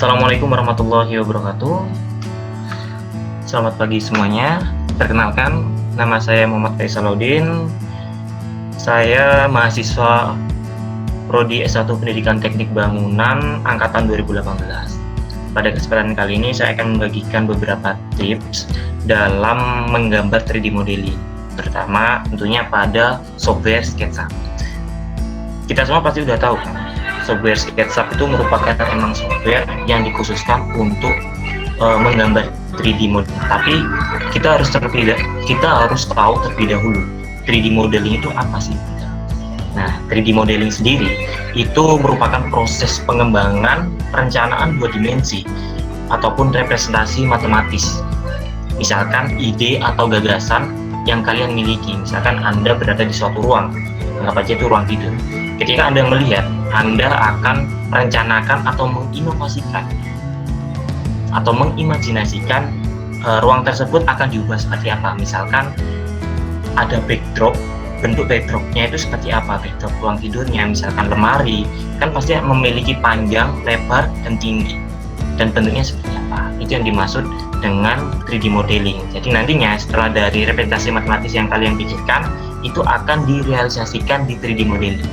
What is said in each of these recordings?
Assalamualaikum warahmatullahi wabarakatuh. Selamat pagi semuanya. Perkenalkan, nama saya Muhammad Faisaluddin. Saya mahasiswa Prodi S1 Pendidikan Teknik Bangunan Angkatan 2018. Pada kesempatan kali ini saya akan membagikan beberapa tips dalam menggambar 3D modeling, terutama tentunya pada software SketchUp. Kita semua pasti sudah tahu kan, software SketchUp itu merupakan memang software yang dikhususkan untuk menggambar 3D modeling. Tapi kita harus tahu terlebih dahulu 3D modeling itu apa sih? Nah, 3D modeling sendiri itu merupakan proses pengembangan perencanaan dua dimensi ataupun representasi matematis. Misalkan ide atau gagasan yang kalian miliki, misalkan Anda berada di suatu ruang, anggap aja itu ruang tidur. Ketika Anda melihat, Anda akan merencanakan atau menginovasikan atau mengimajinasikan ruang tersebut akan diubah seperti apa. Misalkan ada backdrop, bentuk backdropnya itu seperti apa, backdrop ruang tidurnya, misalkan lemari, kan pasti memiliki panjang, lebar, dan tinggi, dan bentuknya seperti apa. Itu yang dimaksud dengan 3D modeling. Jadi nantinya setelah dari representasi matematis yang kalian pikirkan, itu akan direalisasikan di 3D modeling.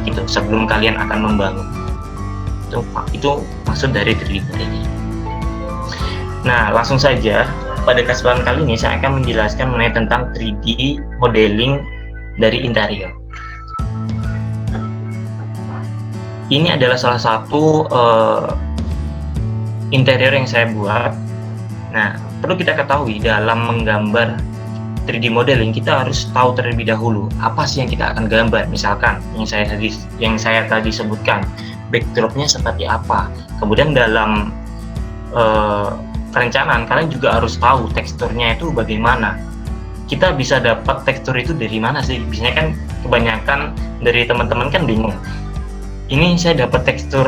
Gitu, sebelum kalian akan membangun. Itu maksud dari 3D modeling. Nah, langsung saja pada kesempatan kali ini saya akan menjelaskan mengenai tentang 3D modeling dari interior. Ini adalah salah satu interior yang saya buat. Nah, perlu kita ketahui dalam menggambar 3D modeling kita harus tahu terlebih dahulu apa sih yang kita akan gambar. Misalkan yang saya tadi sebutkan, backdropnya seperti apa. Kemudian dalam perencanaan kalian juga harus tahu teksturnya itu bagaimana. Kita bisa dapat tekstur itu dari mana sih? Biasanya kan kebanyakan dari teman-teman kan bingung. Ini saya dapat tekstur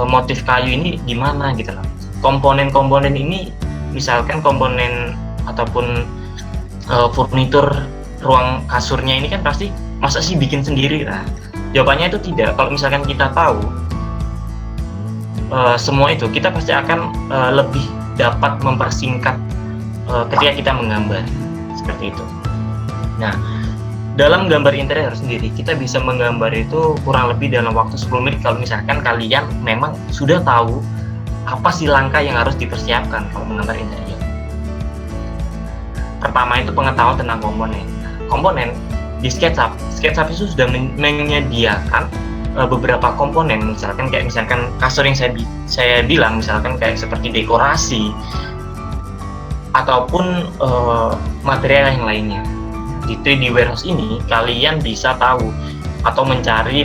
motif kayu ini di mana gitu loh. Komponen-komponen ini, misalkan komponen ataupun furnitur ruang kasurnya ini kan pasti masa sih bikin sendiri lah. Jawabannya itu tidak. Kalau misalkan kita tahu semua itu, kita pasti akan lebih dapat mempersingkat ketika kita menggambar seperti itu. Nah, dalam gambar interior sendiri kita bisa menggambar itu kurang lebih dalam waktu 10 menit kalau misalkan kalian memang sudah tahu apa sih langkah yang harus dipersiapkan kalau menggambar interior. Pertama itu pengetahuan tentang komponen. Komponen di SketchUp itu sudah menyediakan beberapa komponen, misalkan kasur yang saya bilang, misalkan kayak seperti dekorasi ataupun material yang lainnya. Di 3D warehouse ini kalian bisa tahu atau mencari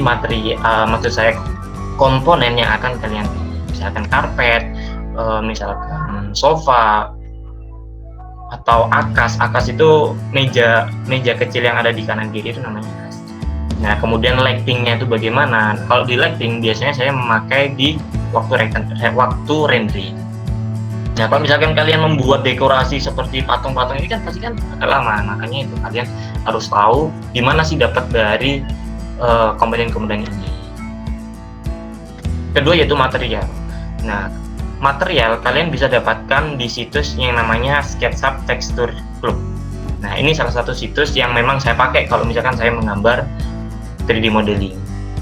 komponen yang akan kalian pilih, misalkan karpet, misalkan sofa, atau akas itu meja kecil yang ada di kanan kiri itu namanya akas. Nah, kemudian lightingnya itu bagaimana? Kalau di lighting biasanya saya memakai di waktu rendering. Nah, kalau misalkan kalian membuat dekorasi seperti patung-patung ini kan pasti kan agak lama, makanya itu kalian harus tahu di mana sih dapat dari komponen-komponen ini. Kedua yaitu material. Nah, material kalian bisa dapatkan di situs yang namanya SketchUp Texture Club. Nah, ini salah satu situs yang memang saya pakai kalau misalkan saya menggambar 3D modeling.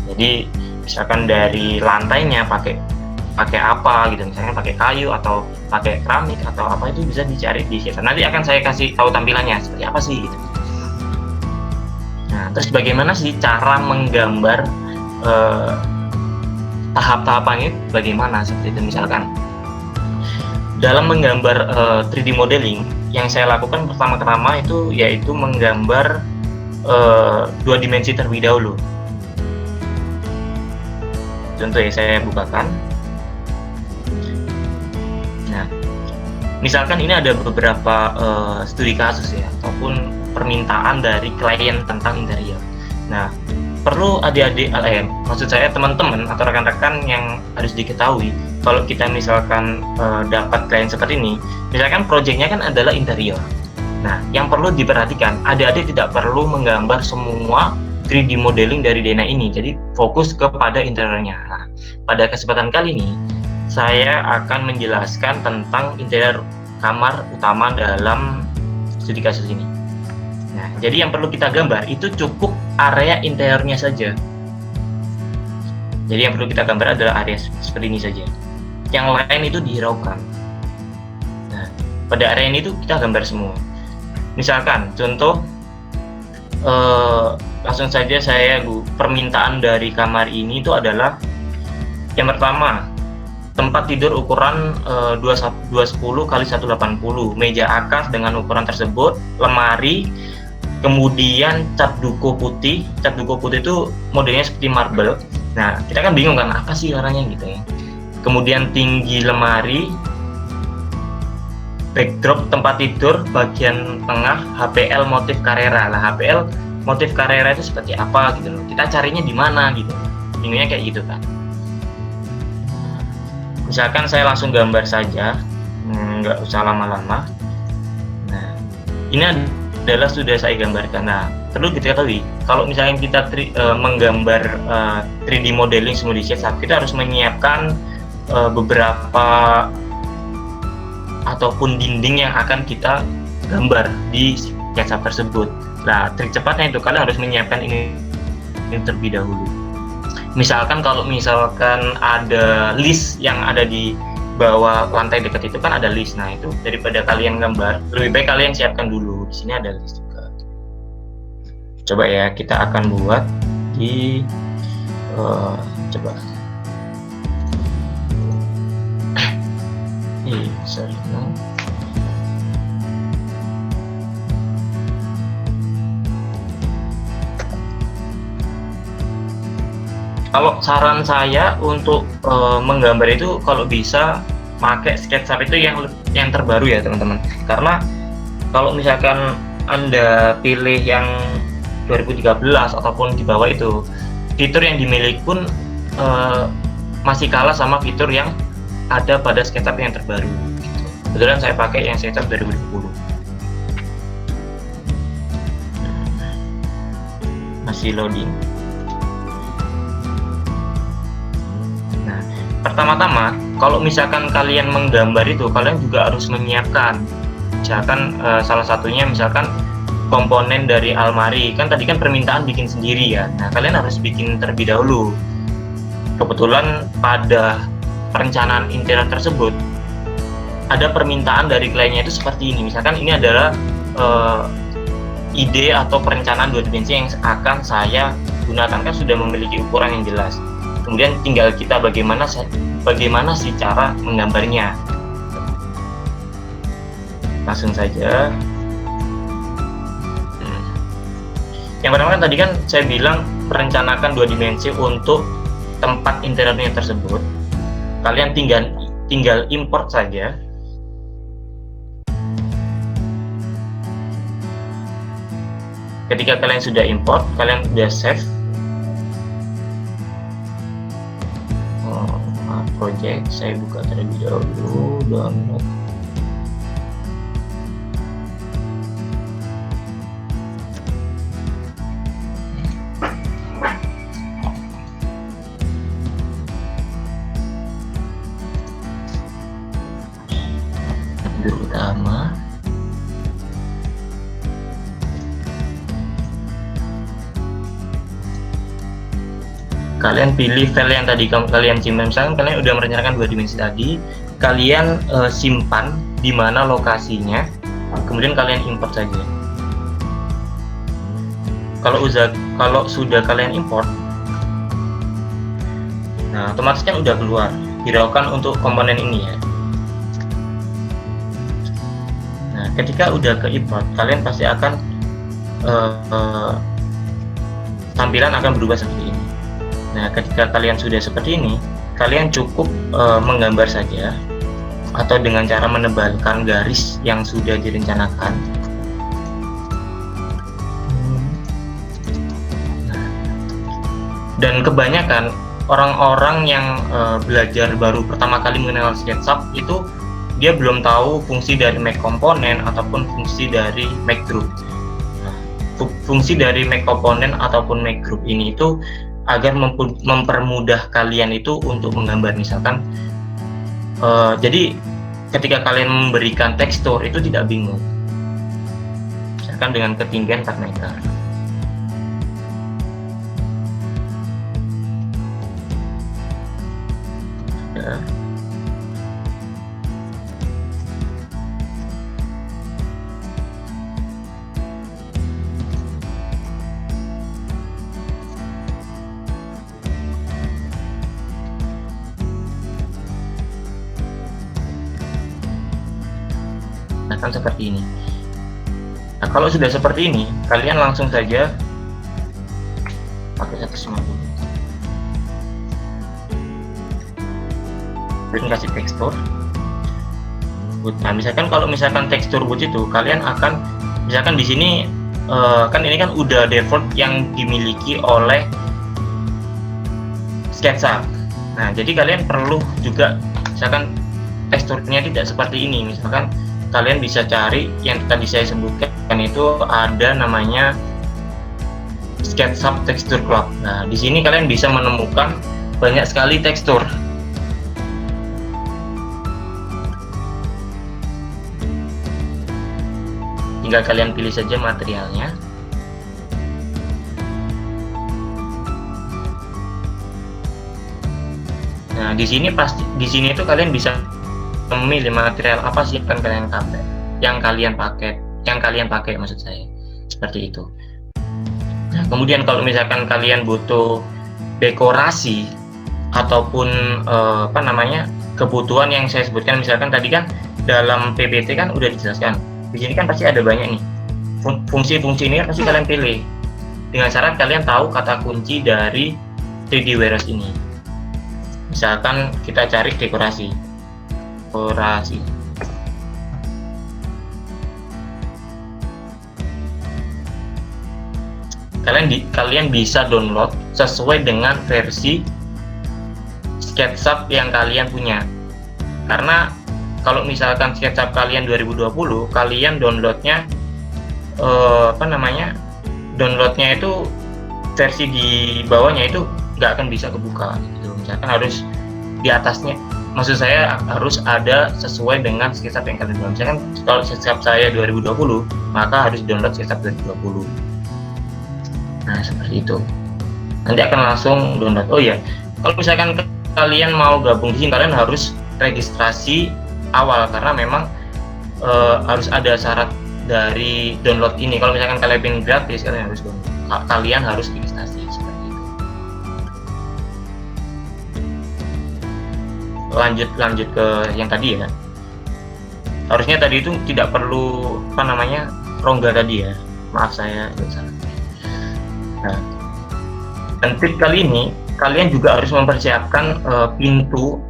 Jadi misalkan dari lantainya pakai apa gitu, misalnya pakai kayu atau pakai keramik atau apa, itu bisa dicari di situ. Nanti akan saya kasih tahu tampilannya seperti apa sih gitu. Nah, terus bagaimana sih cara menggambar tahap-tahapannya bagaimana seperti itu. Misalkan dalam menggambar 3D modeling yang saya lakukan pertama-tama itu yaitu menggambar dua dimensi terlebih dahulu. Contoh ya, saya bukakan. Nah, misalkan ini ada beberapa studi kasus ya, ataupun permintaan dari klien tentang interior. Nah, perlu maksud saya teman-teman atau rekan-rekan yang harus diketahui, kalau kita misalkan dapat klien seperti ini, misalkan proyeknya kan adalah interior. Nah, yang perlu diperhatikan, adik-adik tidak perlu menggambar semua 3D modeling dari Dena ini, jadi fokus kepada interiornya. Nah, pada kesempatan kali ini saya akan menjelaskan tentang interior kamar utama dalam studi kasus ini. Nah, jadi yang perlu kita gambar itu cukup area interiornya saja. Jadi yang perlu kita gambar adalah area seperti ini saja. Yang lain itu dihiraukan. Nah, pada area ini tuh kita gambar semua. Misalkan contoh, langsung saja permintaan dari kamar ini itu adalah yang pertama, tempat tidur ukuran 210 x 180, meja akas dengan ukuran tersebut, lemari, kemudian cat duko putih. Cat duko putih itu modelnya seperti marble. Nah, kita kan bingung kan apa sih warnanya gitu ya. Kemudian tinggi lemari, backdrop tempat tidur bagian tengah, HPL motif Carrera. Lah, HPL motif Carrera itu seperti apa gitu loh. Kita carinya di mana gitu. Bingungnya kayak gitu kan. Misalkan saya langsung gambar saja, nggak usah lama-lama. Nah, ini adalah sudah saya gambarkan. Nah, perlu diketahui kalau misalnya kita menggambar 3D modeling simulasi SketchUp, kita harus menyiapkan beberapa ataupun dinding yang akan kita gambar di SketchUp tersebut. Nah, trik cepatnya itu kalian harus menyiapkan ini terlebih dahulu. Misalkan kalau misalkan ada list yang ada di bawah lantai dekat itu kan ada list. Nah, itu daripada kalian gambar, lebih baik kalian siapkan dulu. Di sini ada list juga. Coba ya, kita akan buat di coba. Sorry, no. Kalau saran saya untuk menggambar itu kalau bisa pakai SketchUp itu yang terbaru ya teman-teman. Karena kalau misalkan Anda pilih yang 2013 ataupun di bawah itu, fitur yang dimiliki pun masih kalah sama fitur yang ada pada SketchUp yang terbaru. Kebetulan saya pakai yang SketchUp 2020. Masih loading. Pertama-tama, kalau misalkan kalian menggambar itu, kalian juga harus menyiapkan, misalkan salah satunya misalkan komponen dari almari. Kan tadi kan permintaan bikin sendiri ya. Nah, kalian harus bikin terlebih dahulu. Kebetulan pada perencanaan interior tersebut ada permintaan dari kliennya itu seperti ini. Misalkan ini adalah ide atau perencanaan 2 dimensi yang akan saya gunakan, kan sudah memiliki ukuran yang jelas. Kemudian tinggal kita bagaimana sih cara menggambarnya. Langsung saja. Yang pertama kan tadi kan saya bilang merencanakan 2 dimensi untuk tempat interiornya tersebut. Kalian tinggal import saja. Ketika kalian sudah import, kalian sudah save project, saya buka terlebih dahulu, download. Utama. Kalian pilih file yang tadi kalian simpan. Misalkan kalian udah merencanakan 2 dimensi tadi, kalian simpan di mana lokasinya, kemudian kalian import saja. Kalau sudah kalian import, nah otomatis kan udah keluar, hiraukan untuk komponen ini ya. Nah, ketika udah ke import, kalian pasti akan tampilan akan berubah seperti ini. Nah, ketika kalian sudah seperti ini, kalian cukup menggambar saja atau dengan cara menebalkan garis yang sudah direncanakan. Dan kebanyakan orang-orang yang belajar baru pertama kali mengenal SketchUp itu dia belum tahu fungsi dari make component ataupun fungsi dari make group. Nah, fungsi dari make component ataupun make group ini itu agar mempermudah kalian itu untuk menggambar. Misalkan Jadi ketika kalian memberikan tekstur itu tidak bingung, misalkan dengan ketinggian 4 meter. Ya. Kan seperti ini. Nah, kalau sudah seperti ini, kalian langsung saja pakai 150. Kalian kasih tekstur. Nah, misalkan kalau misalkan tekstur wood itu, kalian akan misalkan di sini kan ini kan udah default yang dimiliki oleh SketchUp. Nah, jadi kalian perlu juga misalkan teksturnya tidak seperti ini, misalkan kalian bisa cari yang tadi saya sebutkan itu ada namanya SketchUp Texture Cloud. Nah, di sini kalian bisa menemukan banyak sekali tekstur. Tinggal kalian pilih saja materialnya. Nah, di sini itu kalian bisa memilih material apa sih yang kalian pakai maksud saya, seperti itu. Nah, kemudian kalau misalkan kalian butuh dekorasi ataupun kebutuhan yang saya sebutkan, misalkan tadi kan dalam PPT kan udah dijelaskan, di sini kan pasti ada banyak nih fungsi-fungsi ini, pasti kalian pilih dengan syarat kalian tahu kata kunci dari 3D Warehouse ini. Misalkan kita cari dekorasi. Kalian bisa download sesuai dengan versi SketchUp yang kalian punya. Karena kalau misalkan SketchUp kalian 2020, kalian downloadnya downloadnya itu versi di bawahnya itu nggak akan bisa kebuka gitu. Misalkan harus di atasnya, maksud saya harus ada sesuai dengan SketchUp yang kalian download. Misalkan kalau SketchUp saya 2020, maka harus download SketchUp 2020. Nah, seperti itu. Nanti akan langsung download. Oh iya, kalau misalkan kalian mau gabung di sini, kalian harus registrasi awal karena memang harus ada syarat dari download ini. Kalau misalkan kalian ingin gratis, kalian harus registrasi seperti itu. Lanjut ke yang tadi ya. Harusnya tadi itu tidak perlu rongga tadi ya. Maaf saya salah. Nah, dan tip kali ini kalian juga harus mempersiapkan pintu.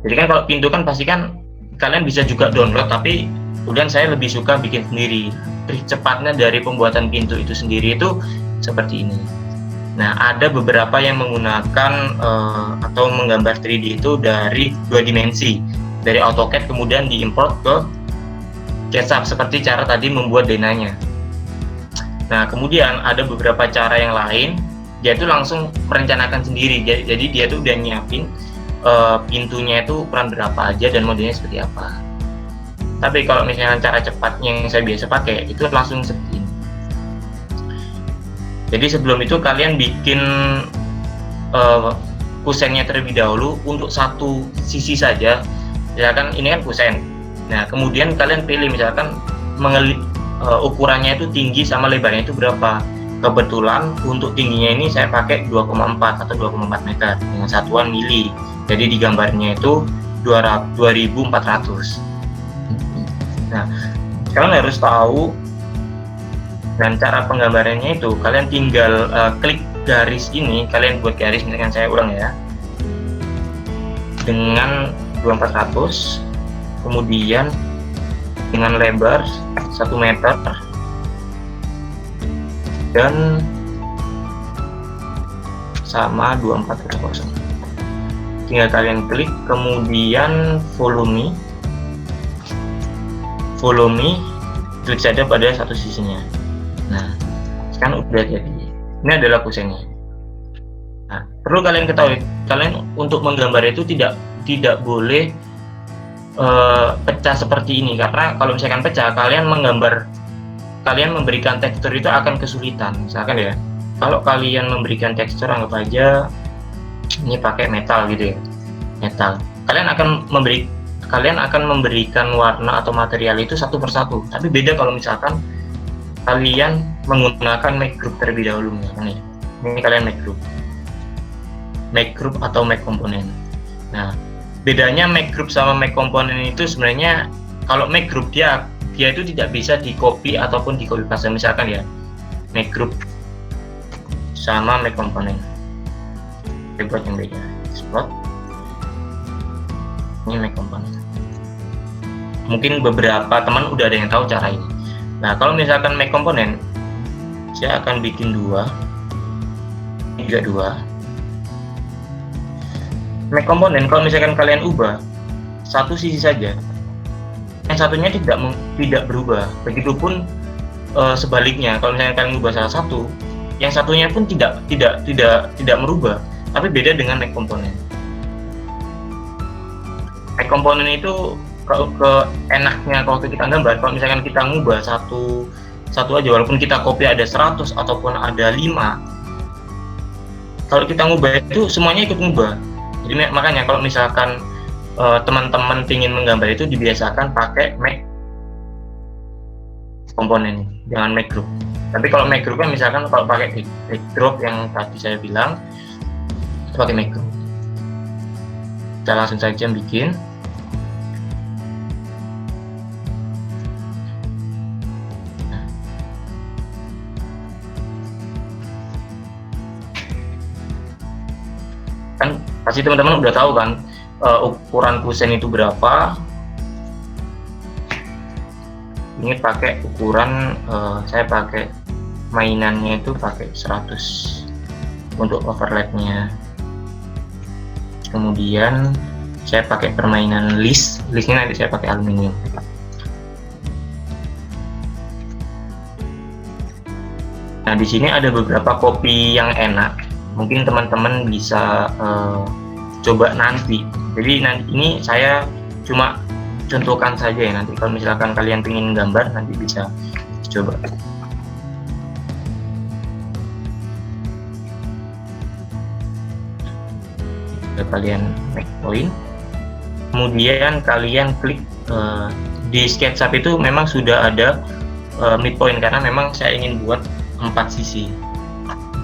Jadi kan kalau pintu kan pasti kan kalian bisa juga download, tapi kemudian saya lebih suka bikin sendiri. Trik cepatnya dari pembuatan pintu itu sendiri itu seperti ini. Nah, ada beberapa yang menggunakan atau menggambar 3D itu dari 2 dimensi, dari AutoCAD kemudian diimport ke SketchUp seperti cara tadi membuat denanya. Nah, kemudian ada beberapa cara yang lain, dia itu langsung merencanakan sendiri. Jadi dia tuh udah nyiapin pintunya itu ukuran berapa aja dan modelnya seperti apa. Tapi kalau misalnya cara cepat yang saya biasa pakai itu langsung seperti ini. Jadi sebelum itu kalian bikin kusennya terlebih dahulu untuk satu sisi saja. Misalkan ini kan kusen. Nah, kemudian kalian pilih misalkan ukurannya itu tinggi sama lebarnya itu berapa. Kebetulan untuk tingginya ini saya pakai 2,4 atau 2,4 meter dengan satuan mili. Jadi di gambarnya itu 2400. Nah, kalian harus tahu, dan cara penggambarannya itu kalian tinggal klik garis ini, kalian buat garis, misalkan saya ulang ya, dengan 2400, kemudian dengan lebar 1 meter dan sama 2400. Tinggal kalian klik, kemudian volume klik saja pada satu sisinya. Nah, sekarang udah jadi. Ini adalah kusennya. Nah, perlu kalian ketahui, kalian untuk menggambar itu tidak tidak boleh pecah seperti ini, karena kalau misalkan pecah kalian memberikan tekstur itu akan kesulitan. Misalkan ya, kalau kalian memberikan tekstur, anggap aja ini pakai metal gitu ya, metal, kalian akan memberikan warna atau material itu satu persatu. Tapi beda kalau misalkan kalian menggunakan make group terlebih dahulu. Misalkan ya, ini kalian make group atau make component. Nah, bedanya make group sama make component itu sebenarnya, kalau make group dia itu tidak bisa di copy ataupun di copy paste. Misalkan ya, make group sama make component, buat yang beda, explode, ini make component. Mungkin beberapa teman udah ada yang tahu cara ini. Nah, kalau misalkan make component, saya akan bikin dua, ini juga dua. Make component, kalau misalkan kalian ubah satu sisi saja, yang satunya tidak berubah. Begitupun sebaliknya, kalau misalkan kalian ubah salah satu, yang satunya pun tidak merubah. Tapi beda dengan make component. Make component itu kalau enaknya kalau kita gambar, kalau misalkan kita ngubah satu aja, walaupun kita copy ada 100 ataupun ada 5, kalau kita ngubah itu semuanya ikut ngubah. Jadi makanya kalau misalkan teman-teman ingin menggambar itu dibiasakan pakai make component, jangan make group. Tapi kalau make group kan, misalkan kalau pakai backdrop yang tadi saya bilang, pakai make group. Kita langsung saja bikin. Kan pasti teman-teman udah tahu kan ukuran kusen itu berapa. Ini pakai ukuran, saya pakai mainannya itu pakai 100 untuk overlapnya. Kemudian saya pakai permainan listnya nanti saya pakai aluminium. Nah, di sini ada beberapa copy yang enak, mungkin teman-teman bisa coba nanti. Jadi nanti ini saya cuma contohkan saja ya, nanti kalau misalkan kalian ingin gambar nanti bisa coba. Kalian make point, kemudian kalian klik di SketchUp itu memang sudah ada midpoint, karena memang saya ingin buat 4 sisi.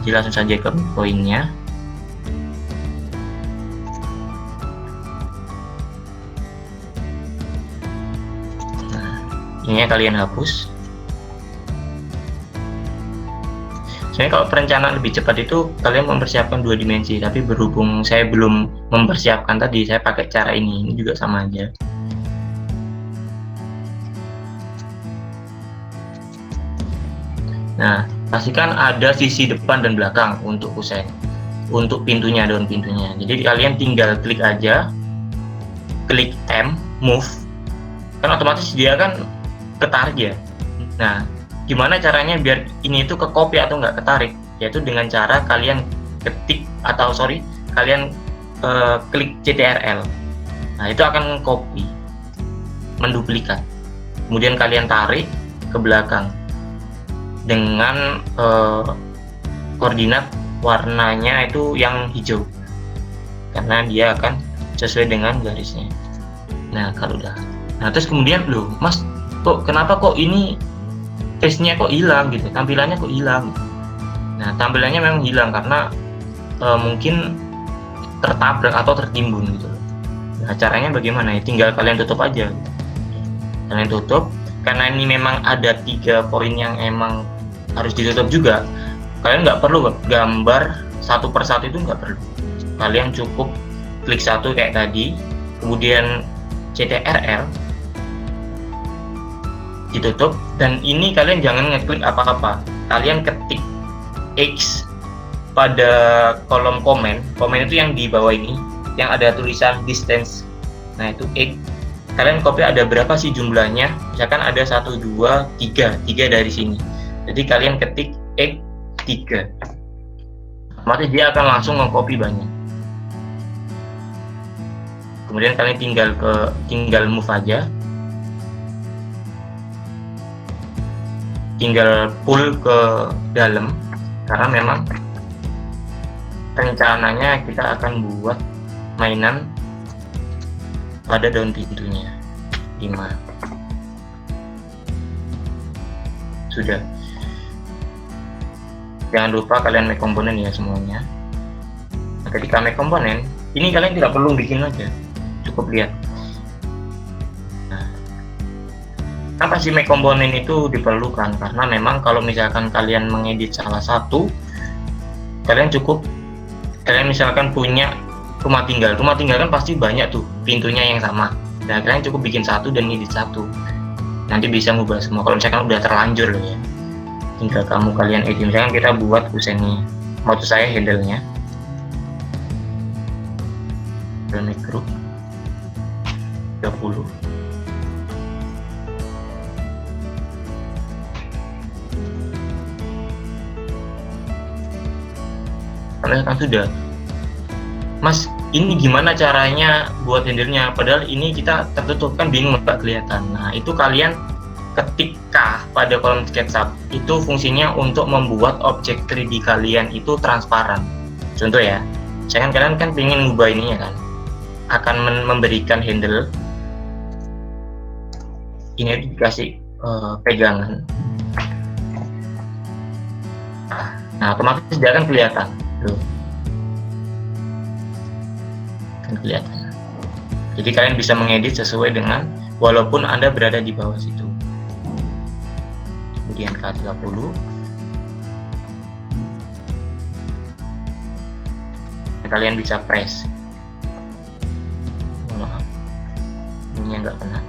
Jadi langsung saja ke midpointnya. Nah, ini kalian hapus. Sebenarnya kalau perencanaan lebih cepat itu kalian mempersiapkan 2 dimensi, tapi berhubung saya belum mempersiapkan tadi, saya pakai cara ini juga sama aja. Nah, pastikan ada sisi depan dan belakang untuk kusen, untuk pintunya, daun pintunya. Jadi kalian tinggal klik aja, klik M, move, kan otomatis dia kan ketarik ya. Nah, gimana caranya biar ini itu ke copy atau nggak ketarik? Yaitu dengan cara kalian kalian klik CTRL. Nah, itu akan copy, menduplikat. Kemudian kalian tarik ke belakang dengan koordinat warnanya itu yang hijau, karena dia akan sesuai dengan garisnya. Nah, kalau udah, nah terus kemudian loh, Mas, kenapa kok ini face-nya kok hilang gitu, tampilannya kok hilang. Nah, tampilannya memang hilang karena mungkin tertabrak atau tertimbun gitu. Nah, caranya bagaimana ya? Tinggal kalian tutup aja gitu. Kalian tutup, karena ini memang ada 3 poin yang emang harus ditutup juga. Kalian nggak perlu gambar satu persatu, itu nggak perlu. Kalian cukup klik satu kayak tadi, kemudian CTRL, ditutup, dan ini kalian jangan ngeklik apa-apa. Kalian ketik X pada kolom komen itu yang di bawah ini, yang ada tulisan distance. Nah, itu X. Kalian copy ada berapa sih jumlahnya? Misalkan ada 1, 2, 3 dari sini. Jadi kalian ketik X 3. Otomatis dia akan langsung mengcopy banyak. Kemudian kalian tinggal move aja, tinggal pull ke dalam, karena memang rencananya kita akan buat mainan pada daun pintunya. 5 sudah. Jangan lupa kalian make komponen ya semuanya. Nah, ketika make komponen ini kalian tidak perlu bikin aja, cukup lihat. Nah, apa sih make komponen itu diperlukan? Karena memang kalau misalkan kalian mengedit salah satu, kalian misalkan punya rumah tinggal kan pasti banyak tuh pintunya yang sama. Nah, kalian cukup bikin satu dan edit satu. Nanti bisa ngubah semua. Kalau misalkan udah terlanjur ya, tinggal kalian edit. Misalkan kita buat kusennya, maksud saya handle-nya. Make group 30. Kalian kan sudah, Mas, ini gimana caranya buat handle-nya? Padahal ini kita tertutup, kan bingung nggak kelihatan. Nah, itu kalian ketika pada kolom SketchUp itu fungsinya untuk membuat objek 3D kalian itu transparan. Contoh ya, misalkan kalian kan pengen ngubah ininya kan, akan memberikan handle ini dikasih pegangan. Nah, otomatis dia akan kelihatan tuh. Kelihatan. Jadi kalian bisa mengedit sesuai dengan walaupun Anda berada di bawah situ. Kemudian K30. Kalian bisa press. Maaf, ini nggak kena.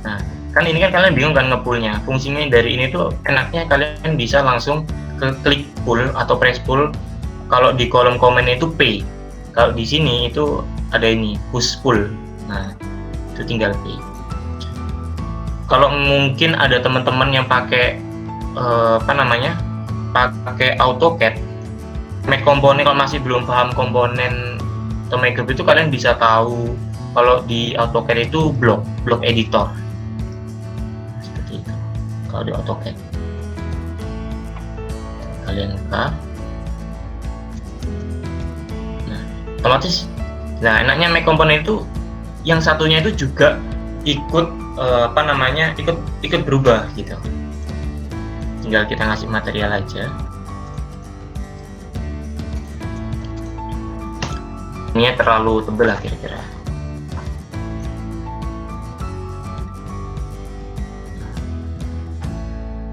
Nah, kan ini kan kalian bingung kan ngepullnya. Fungsinya dari ini tuh enaknya kalian bisa langsung ke klik pull atau press pull. Kalau di kolom komen itu P, kalau di sini itu ada ini push pull. Nah, itu tinggal P. Kalau mungkin ada teman-teman yang pakai pakai AutoCAD, make komponen, kalau masih belum paham komponen atau make group itu, kalian bisa tahu kalau di AutoCAD itu block editor seperti itu. Kalau di AutoCAD kalian buka, nah otomatis, nah enaknya make komponen itu yang satunya itu juga ikut ikut berubah gitu. Tinggal kita ngasih material aja. Ini terlalu tebal lah kira-kira.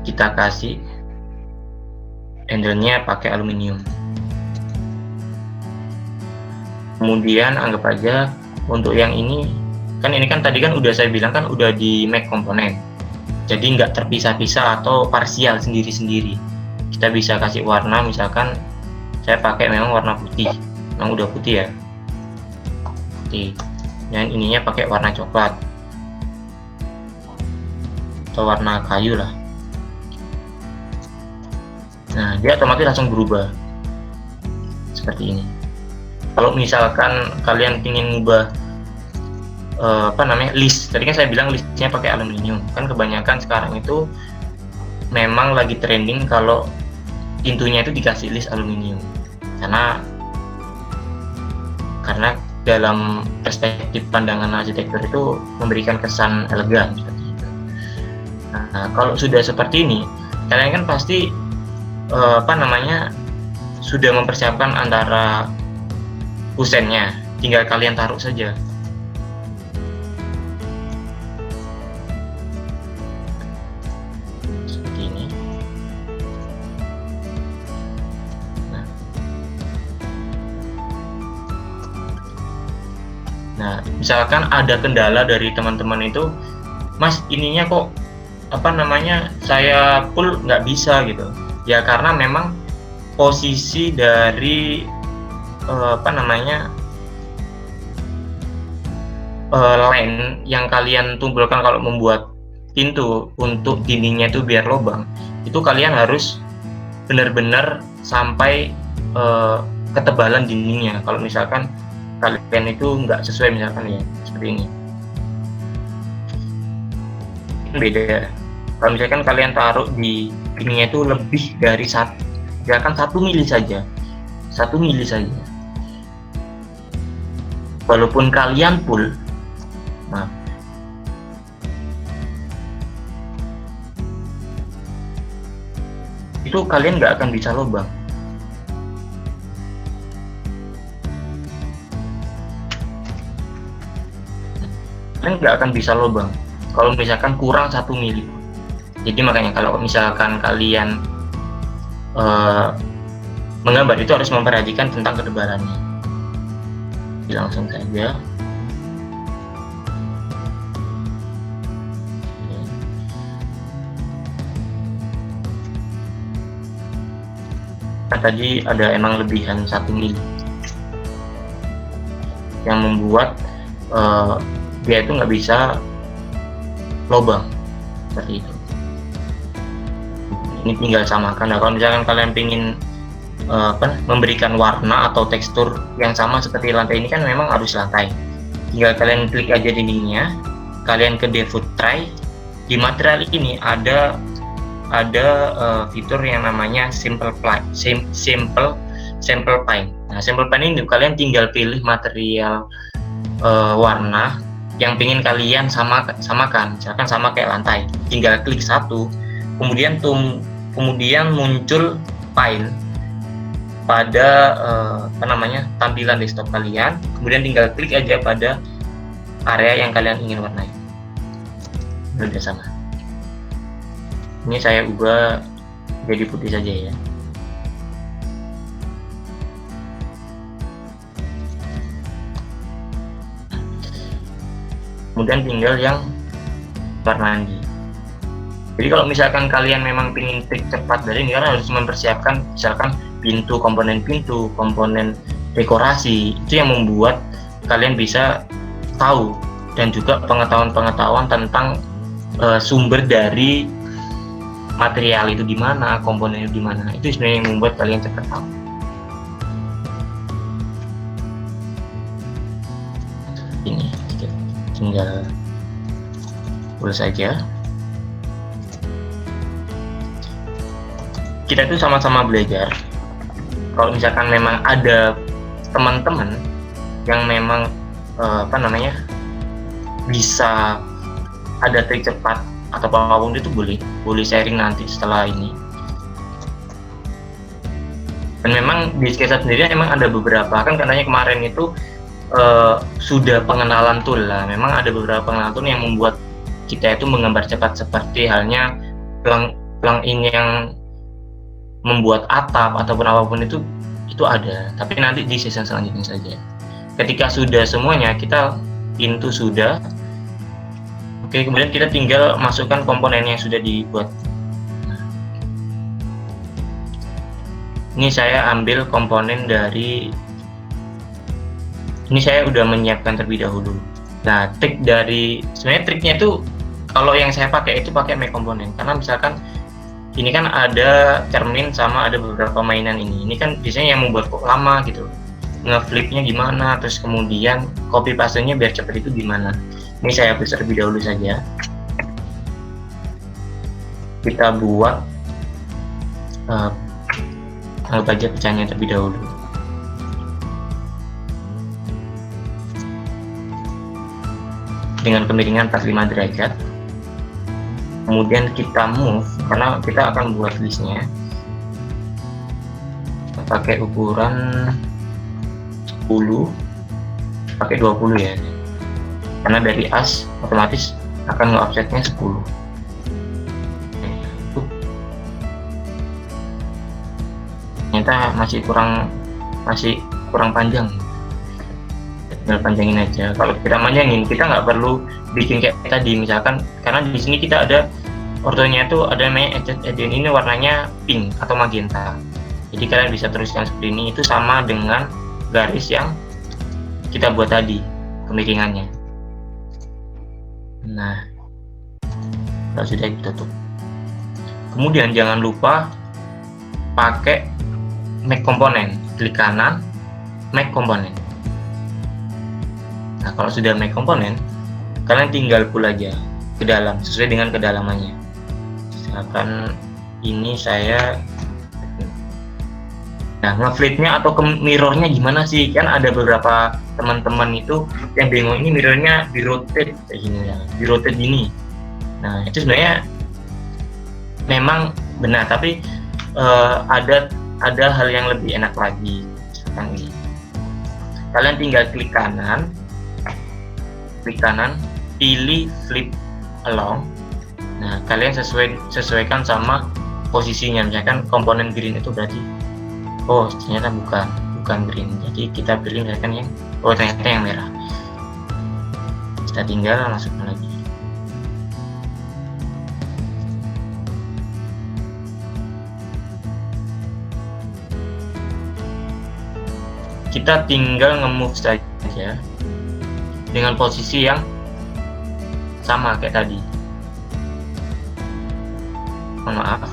Kita kasih handle-nya pakai aluminium. Kemudian anggap aja untuk yang ini kan tadi kan udah saya bilang kan udah di make komponen, jadi nggak terpisah-pisah atau parsial sendiri-sendiri. Kita bisa kasih warna, misalkan saya pakai memang warna putih, memang udah putih ya, putih, dan ininya pakai warna coklat atau warna kayu lah. Nah, dia otomatis langsung berubah seperti ini. Kalau misalkan kalian ingin ngubah list, tadi kan saya bilang listnya pakai aluminium, kan kebanyakan sekarang itu memang lagi trending kalau pintunya itu dikasih list aluminium, karena dalam perspektif pandangan arsitektur itu memberikan kesan elegan seperti itu. Nah, kalau sudah seperti ini, kalian kan pasti sudah mempersiapkan antara kusennya, tinggal kalian taruh saja. Seperti ini. Nah, misalkan ada kendala dari teman-teman itu, Mas, ininya kok saya pull nggak bisa gitu. Ya karena memang posisi dari line yang kalian tumbuhkan kalau membuat pintu untuk dindingnya itu biar lubang, itu kalian harus benar-benar sampai ketebalan dindingnya. Kalau misalkan kalian itu nggak sesuai, misalkan ya seperti ini, beda. Kalau misalkan kalian taruh di dindingnya itu lebih dari misalkan 1 mili saja, 1 mili saja, walaupun kalian full, nah itu kalian nggak akan bisa lubang. Kalian nggak akan bisa lubang kalau misalkan kurang 1 mili. Jadi makanya kalau misalkan kalian menggambar itu harus memperhatikan tentang ketebalannya. Jadi langsung saja. Nah, tadi ada emang lebihan 1 mili yang membuat dia itu nggak bisa lubang seperti itu. Ini tinggal samakan. Nah, kalau misalkan kalian ingin memberikan warna atau tekstur yang sama seperti lantai ini, kan memang harus lantai. Tinggal kalian klik aja dindingnya, kalian ke default try. Di material ini ada fitur yang namanya sample paint. Nah, sample paint ini kalian tinggal pilih material warna yang ingin kalian samakan. Misalkan sama kayak lantai, tinggal klik satu, kemudian muncul file pada tampilan desktop kalian, kemudian tinggal klik aja pada area yang kalian ingin warnai. Udah sama. Ini saya ubah jadi putih saja ya. Kemudian tinggal yang warna lagi. Jadi kalau misalkan kalian memang ingin trik cepat dari ini, kalian harus mempersiapkan misalkan komponen pintu, komponen dekorasi, itu yang membuat kalian bisa tahu, dan juga pengetahuan tentang sumber dari material itu di mana, komponen itu di mana. Itu sebenarnya yang membuat kalian cepat tahu. Ini tinggal tulis saja. Kita itu sama-sama belajar. Kalau misalkan memang ada teman-teman yang memang bisa ada trik cepat atau apapun, itu boleh sharing nanti setelah ini. Dan memang di SketchUp sendiri memang ada beberapa, kan katanya kemarin itu sudah pengenalan tool lah. Memang ada beberapa pengenalan tool yang membuat kita itu menggambar cepat, seperti halnya plugin yang membuat atap ataupun apapun itu ada, tapi nanti di season selanjutnya saja. Ketika sudah semuanya, kita pintu sudah, oke, kemudian kita tinggal masukkan komponen yang sudah dibuat. Ini saya ambil komponen dari, ini saya udah menyiapkan terlebih dahulu. Nah, sebenarnya triknya itu kalau yang saya pakai itu pakai make komponen, karena misalkan ini kan ada cermin sama ada beberapa mainan ini. Ini kan biasanya yang membuat kok lama gitu. Ngeflipnya gimana, terus kemudian copy paste-nya biar cepat itu gimana. Ini saya hapus terlebih dahulu saja. Kita buat anggap aja pecahnya terlebih dahulu. Dengan kemiringan 45 derajat. Kemudian kita move, karena kita akan buat listnya pakai ukuran 10, pakai 20 ya, karena dari as otomatis akan nge-offsetnya 10. Ternyata masih kurang panjang, tinggal panjangin aja. Kalau kita panjangin, kita nggak perlu bikin kayak tadi misalkan, karena di sini kita ada ortonya itu ada namanya edit, ini warnanya pink atau magenta. Jadi kalian bisa teruskan seperti ini, itu sama dengan garis yang kita buat tadi kemiringannya. Nah, kalau sudah ditutup. Kemudian jangan lupa pakai make component, klik kanan, make component. Nah, kalau sudah make component, kalian tinggal pull aja ke dalam sesuai dengan kedalamannya. Misalkan ini saya, nah ngeflipnya atau ke mirrornya gimana sih? Kan ada beberapa teman-teman itu yang bingung, ini mirrornya di rotate kayak gini ya, di rotate gini. Nah itu sebenarnya memang benar, tapi ada hal yang lebih enak lagi. Misalkan ini, kalian tinggal klik kanan, pilih flip along. Nah kalian sesuaikan sama posisinya. Misalkan komponen green itu berarti, oh ternyata bukan green, jadi kita pilih misalkan yang, oh ternyata yang merah. Kita tinggal masukkan lagi. Kita tinggal nge-move saja dengan posisi yang sama kayak tadi. Mohon maaf,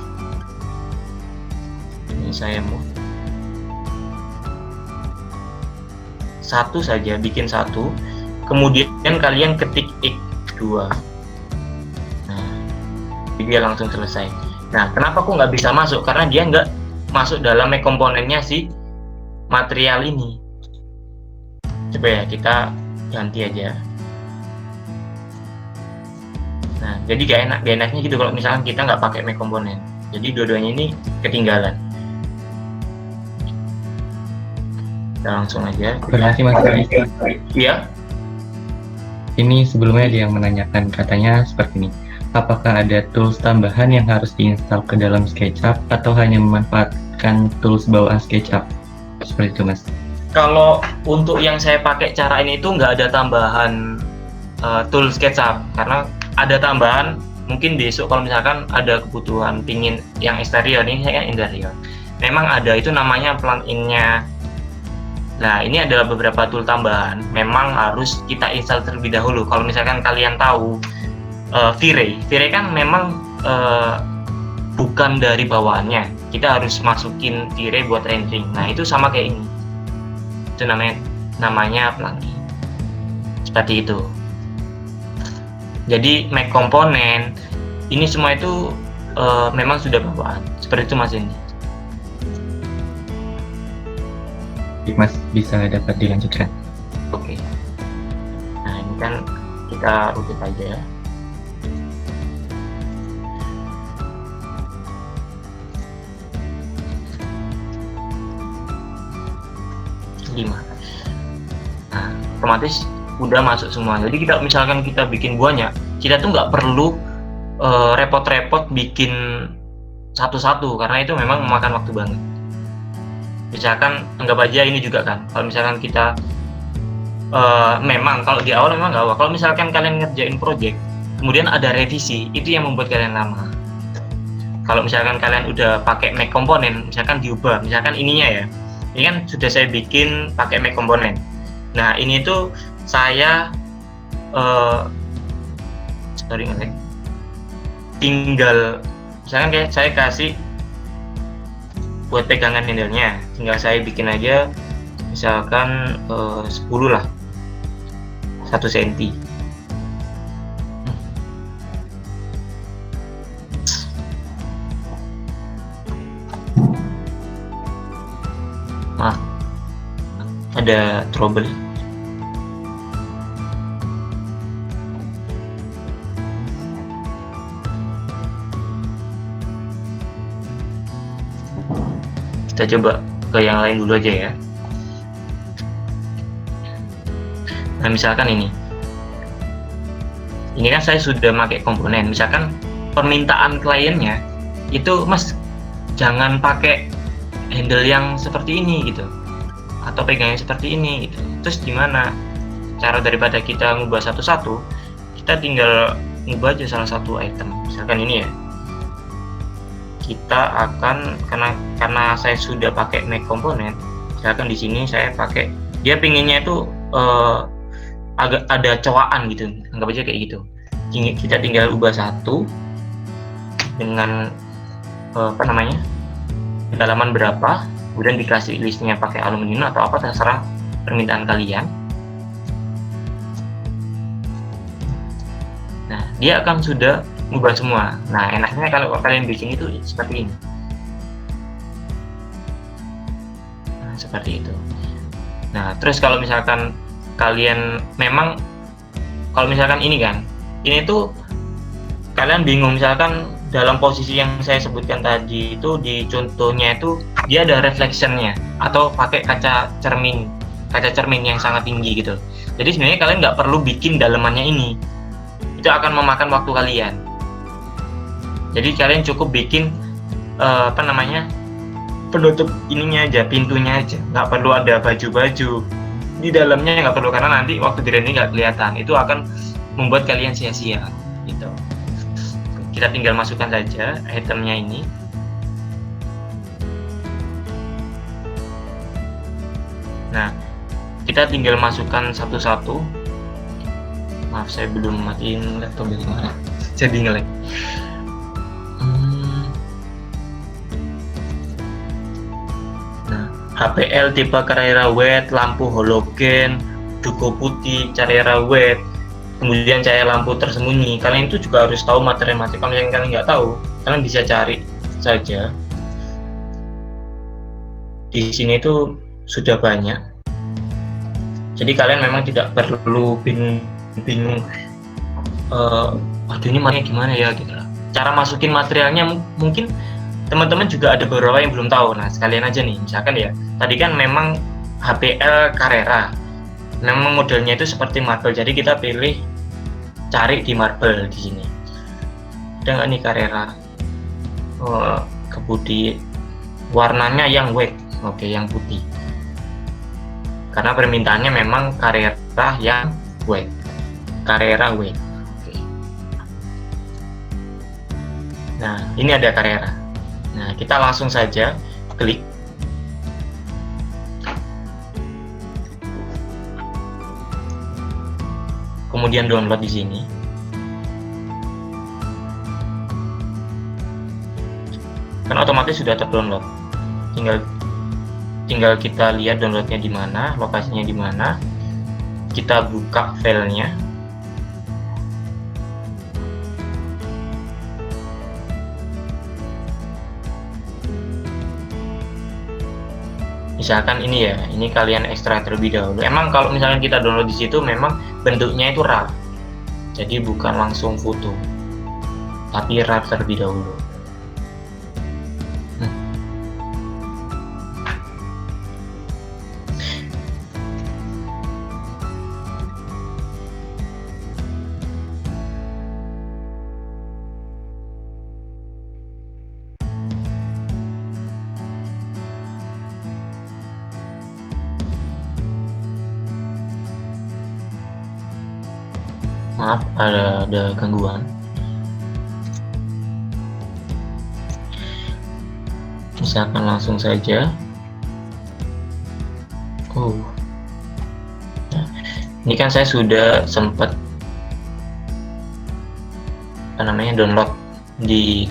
ini saya move satu saja, bikin satu, kemudian kalian ketik X2. Nah dia langsung selesai. Nah kenapa kok nggak bisa masuk? Karena dia nggak masuk dalam make komponennya si material ini. Coba ya kita ganti aja. Nah jadi gak enaknya gitu kalau misalkan kita nggak pakai make komponen, jadi dua-duanya ini ketinggalan. Kita langsung aja. Berarti Mas, Iya. ini sebelumnya ada yang menanyakan, katanya seperti ini. Apakah ada tools tambahan yang harus diinstal ke dalam SketchUp atau hanya memanfaatkan tools bawaan SketchUp? Seperti itu Mas. Kalau untuk yang saya pakai cara ini itu nggak ada tambahan tool SketchUp, karena ada tambahan mungkin besok kalau misalkan ada kebutuhan pingin yang eksterior, ini saya kan interior. Memang ada itu namanya plugin-nya. Nah ini adalah beberapa tool tambahan, memang harus kita install terlebih dahulu. Kalau misalkan kalian tahu V-Ray kan memang bukan dari bawaannya, kita harus masukin V-Ray buat rendering. Nah itu sama kayak ini, itu namanya plugin seperti itu. Jadi make komponen ini semua itu memang sudah bawaan seperti itu Mas Dendi. Mas, bisa dapat dilanjutkan? Oke. Nah ini kan kita rutin aja. Nah otomatis udah masuk semua. Jadi kita misalkan kita bikin banyak, kita tuh nggak perlu repot-repot bikin satu-satu, karena itu memang memakan waktu banget. Misalkan anggap aja ini juga kan, kalau misalkan kita memang kalau di awal memang nggak apa. Kalau misalkan kalian ngerjain project kemudian ada revisi, itu yang membuat kalian lama. Kalau misalkan kalian udah pakai make komponen, misalkan diubah, misalkan ininya ya, ini kan sudah saya bikin pakai make komponen. Nah ini tuh saya tinggal misalkan kayak saya kasih buat pegangan handle-nya, tinggal saya bikin aja misalkan 10 lah, 1 cm. Maaf, ada trouble. Kita coba ke yang lain dulu aja ya. Nah misalkan ini kan saya sudah pakai komponen. Misalkan permintaan kliennya itu, Mas jangan pakai handle yang seperti ini gitu, atau pegangan seperti ini gitu. Terus gimana cara daripada kita ngubah satu-satu? Kita tinggal ngubah aja salah satu item. Misalkan ini ya, kita akan karena saya sudah pakai make komponen, misalkan di sini saya pakai, dia pinginnya itu agak ada cowaan gitu, anggap aja kayak gitu. Kita tinggal ubah satu dengan kedalaman berapa, kemudian dikasih listnya pakai aluminium atau apa, terserah permintaan kalian. Nah, dia akan sudah mengubah semua. Nah, enaknya kalau kalian bikin itu seperti ini. Nah, seperti itu. Nah, terus kalau misalkan kalian memang, kalau misalkan ini kan, ini tuh kalian bingung, misalkan dalam posisi yang saya sebutkan tadi itu, di contohnya itu dia ada reflectionnya atau pakai kaca cermin yang sangat tinggi gitu. Jadi sebenarnya kalian nggak perlu bikin dalemannya ini, itu akan memakan waktu kalian. Jadi kalian cukup bikin penutup ininya aja, pintunya aja, nggak perlu ada baju-baju di dalamnya, nggak perlu, karena nanti waktu di rendering nggak kelihatan, itu akan membuat kalian sia-sia gitu. Kita tinggal masukkan saja itemnya ini. Nah, kita tinggal masukkan satu-satu. Maaf, saya belum matiin laptop dari kemarin, jadi nge-lag. Nah, HPL tipe Carrera Wet, lampu halogen, dugo putih, Carrera Wet, kemudian cahaya lampu tersembunyi. Kalian itu juga harus tahu materi-materi. Kalau yang kalian nggak tahu, kalian bisa cari saja. Di sini itu sudah banyak. Jadi kalian memang tidak perlu bingung, waduh ini makanya gimana ya gitu. Cara masukin materialnya mungkin teman-teman juga ada beberapa yang belum tahu. Nah, sekalian aja nih, misalkan ya, tadi kan memang HPL Carrera, memang modelnya itu seperti marble, jadi kita pilih cari di marble di sini. Ada nggak nih Carrera? Keputih, warnanya yang white, oke, yang putih. Karena permintaannya memang Carrera yang white, Carrera white. Oke. Nah, ini ada Carrera. Nah, kita langsung saja klik. Kemudian download di sini. Kan otomatis sudah terdownload. Tinggal kita lihat downloadnya di mana, lokasinya di mana. Kita buka filenya. Misalkan ini ya, ini kalian ekstrak terlebih dahulu. Emang kalau misalnya kita download di situ, memang bentuknya itu RAR, jadi bukan langsung foto, tapi RAR terlebih dahulu. Maaf, ada gangguan. Misalkan langsung saja. Nah, ini kan saya sudah sempat download di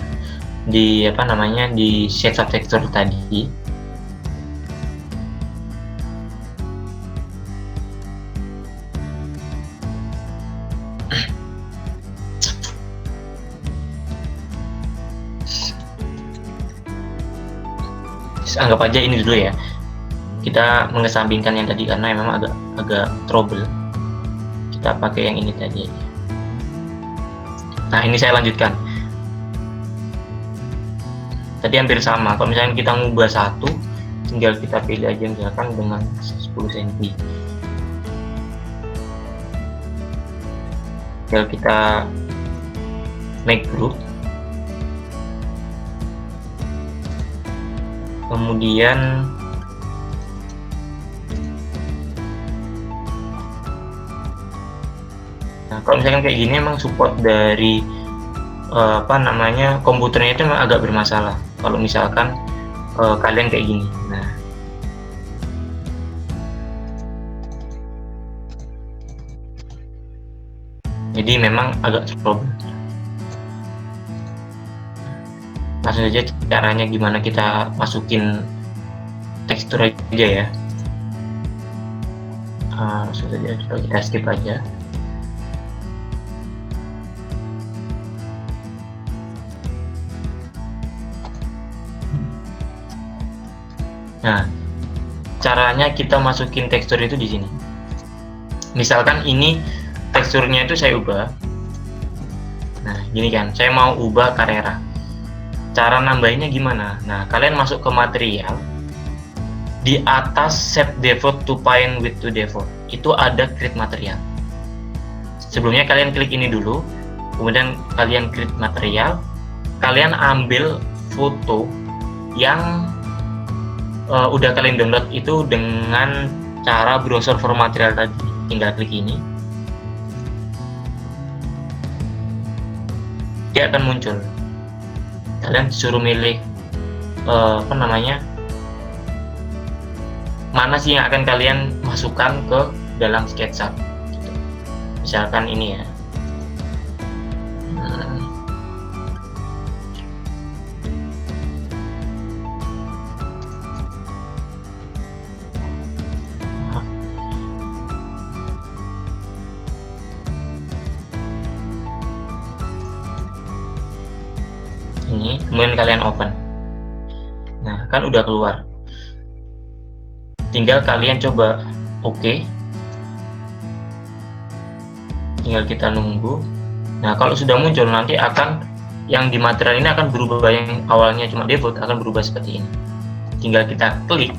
setup tekstur tadi. Anggap aja ini dulu ya, kita mengesampingkan yang tadi karena memang agak trouble. Kita pakai yang ini tadi. Nah, ini saya lanjutkan. Tadi hampir sama. Kalau misalnya kita ngubah satu, tinggal kita pilih aja misalkan dengan 10 cm. Tinggal kita make group. Kemudian kalau misalkan kayak gini emang support dari komputernya itu memang agak bermasalah kalau misalkan kalian kayak gini. Nah, jadi memang agak problem. langsung saja caranya gimana kita masukin tekstur aja ya. Langsung saja kita skip aja. Nah, caranya kita masukin tekstur itu di sini. Misalkan ini teksturnya itu saya ubah. Nah, gini kan, saya mau ubah Carrera. Cara nambahinnya gimana? Nah, kalian masuk ke material. Di atas set default to paint with to default itu ada create material. Sebelumnya kalian klik ini dulu, kemudian kalian create material, kalian ambil foto yang udah kalian download itu dengan cara browser for material tadi. Tinggal klik ini, dia akan muncul. Kalian disuruh milih mana sih yang akan kalian masukkan ke dalam SketchUp gitu. Misalkan ini ya. Ini, kemudian kalian open. Nah, kan udah keluar. Tinggal kalian coba oke. Tinggal kita nunggu. Nah, kalau sudah muncul nanti akan yang di material ini akan berubah, yang awalnya cuma default akan berubah seperti ini. Tinggal kita klik,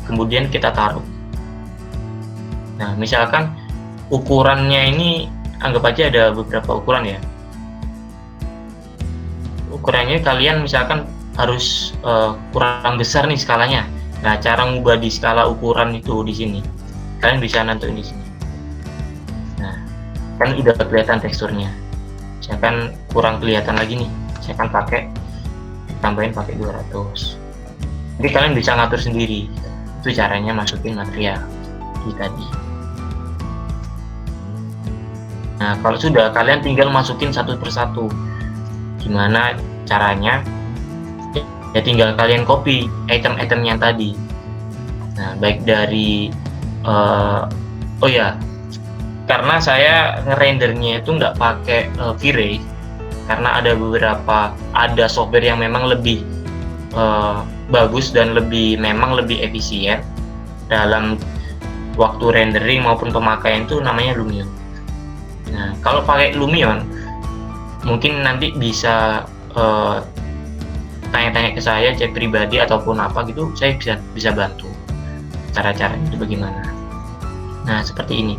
kemudian kita taruh. Nah, misalkan ukurannya ini anggap aja ada beberapa ukuran ya. Ukurannya kalian misalkan harus kurang besar nih skalanya. Nah, cara ngubah di skala ukuran itu di sini. Kalian bisa nentuin di sini. Nah, kan udah kelihatan teksturnya. Misalkan kurang kelihatan lagi nih. Saya akan tambahin pakai 200. Jadi kalian bisa ngatur sendiri. Itu caranya masukin material di tadi. Nah, kalau sudah kalian tinggal masukin satu persatu. Gimana caranya? Ya tinggal kalian copy item-item yang tadi. Nah, baik dari oh ya, karena saya ngerendernya itu nggak pakai V-Ray, karena ada software yang memang lebih bagus dan memang lebih efisien dalam waktu rendering maupun pemakaian, itu namanya Lumion. Nah, kalau pakai Lumion mungkin nanti bisa tanya-tanya ke saya, cek pribadi ataupun apa gitu, saya bisa bantu cara-caranya itu bagaimana. Nah, seperti ini.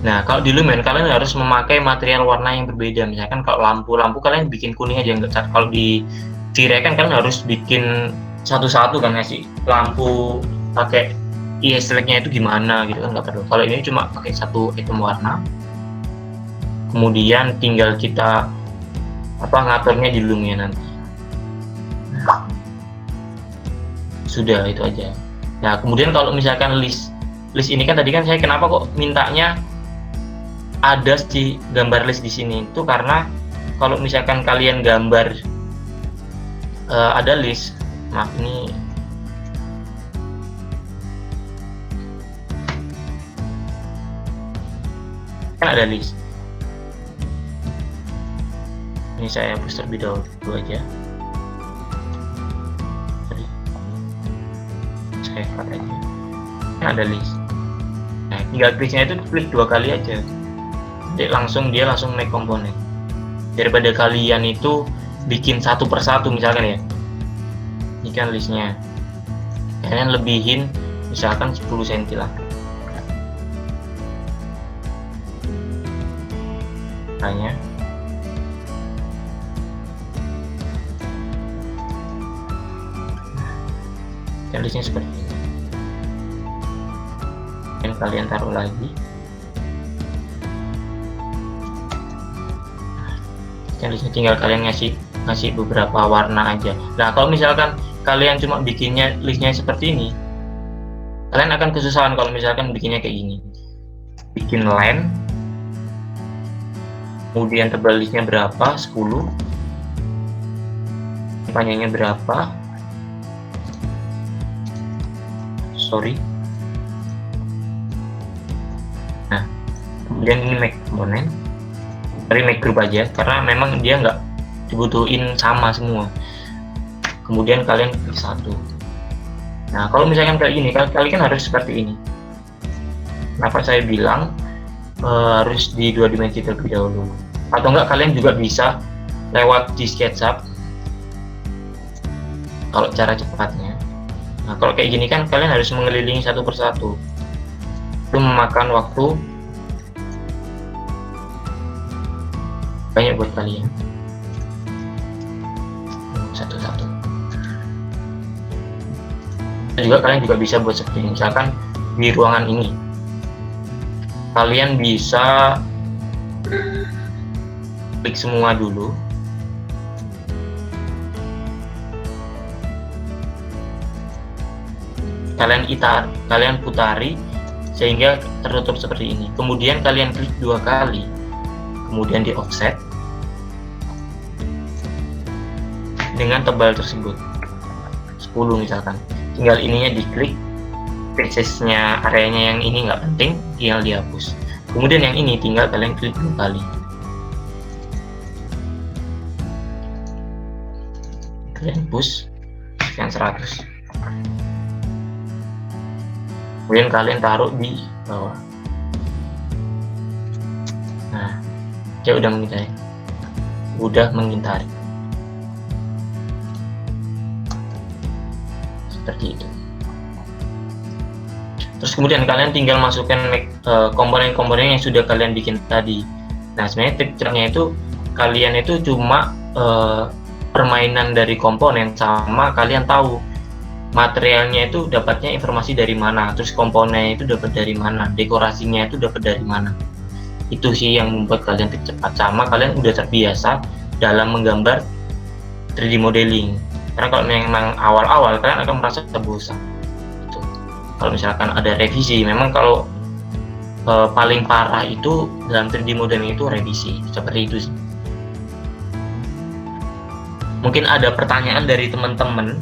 Nah, kalau di Lumion kalian harus memakai material warna yang berbeda. Misalkan kalau lampu kalian bikin kuning aja, enggak. Kalau di V-Ray kan kalian harus bikin satu-satu kan, ngasih lampu pakai select-nya itu gimana gitu kan, nggak perlu. Kalau ini cuma pakai satu item warna, kemudian tinggal kita ngaturnya di Lumion nanti. Nah, sudah itu aja. Nah, kemudian kalau misalkan list ini kan tadi kan saya kenapa kok mintanya ada si gambar list di sini, itu karena kalau misalkan kalian gambar ada list, maaf ini kan ada list. Ini saya hapus terlebih dahulu aja. Sorry. Saya cut aja. Ini ada list. Nah, tinggal kliknya itu klik 2 kali aja. Jadi dia langsung naik komponen. Daripada kalian itu bikin satu persatu misalkan ya. Ini kan listnya. Kalian lebihin misalkan 10 cm lah. Hanya listnya seperti ini, dan kalian taruh lagi. Listnya tinggal kalian ngasih beberapa warna aja. Nah, kalau misalkan kalian cuma bikinnya listnya seperti ini, kalian akan kesusahan kalau misalkan bikinnya kayak gini. Bikin line, kemudian tebal listnya berapa, 10, panjangnya berapa. Sorry. Nah, kemudian ini make komponen, dari make group aja karena memang dia nggak dibutuhin sama semua. Kemudian kalian pilih satu. Nah, kalau misalkan kayak gini, kalian kan harus seperti ini. Kenapa saya bilang harus di 2 dimensi terlebih dahulu? Atau enggak, kalian juga bisa lewat di SketchUp kalau cara cepatnya. Nah, kalau kayak gini kan kalian harus mengelilingi satu persatu, itu memakan waktu banyak buat kalian. Satu-satu. Dan juga kalian juga bisa buat seperti ini. Misalkan di ruangan ini kalian bisa klik semua dulu. Kalian putari sehingga tertutup seperti ini. Kemudian kalian klik 2 kali. Kemudian di offset dengan tebal tersebut 10 misalkan. Tinggal ininya diklik, pixelsnya areanya yang ini nggak penting, tinggal dihapus. Kemudian yang ini tinggal kalian klik 2 kali. Kalian push yang 100. Kemudian kalian taruh di bawah. Nah, dia udah mengintari. Seperti itu. Terus kemudian kalian tinggal masukkan komponen-komponen yang sudah kalian bikin tadi. Nah, sebenarnya triknya itu kalian itu cuma permainan dari komponen, sama kalian tahu materialnya itu dapatnya informasi dari mana, terus komponennya itu dapat dari mana, dekorasinya itu dapat dari mana. Itu sih yang membuat kalian cepat, sama kalian udah terbiasa dalam menggambar 3D modeling. Karena kalau memang awal-awal kalian akan merasa bosan. Itu. Kalau misalkan ada revisi, memang kalau paling parah itu dalam 3D modeling itu revisi, seperti itu sih. Mungkin ada pertanyaan dari teman-teman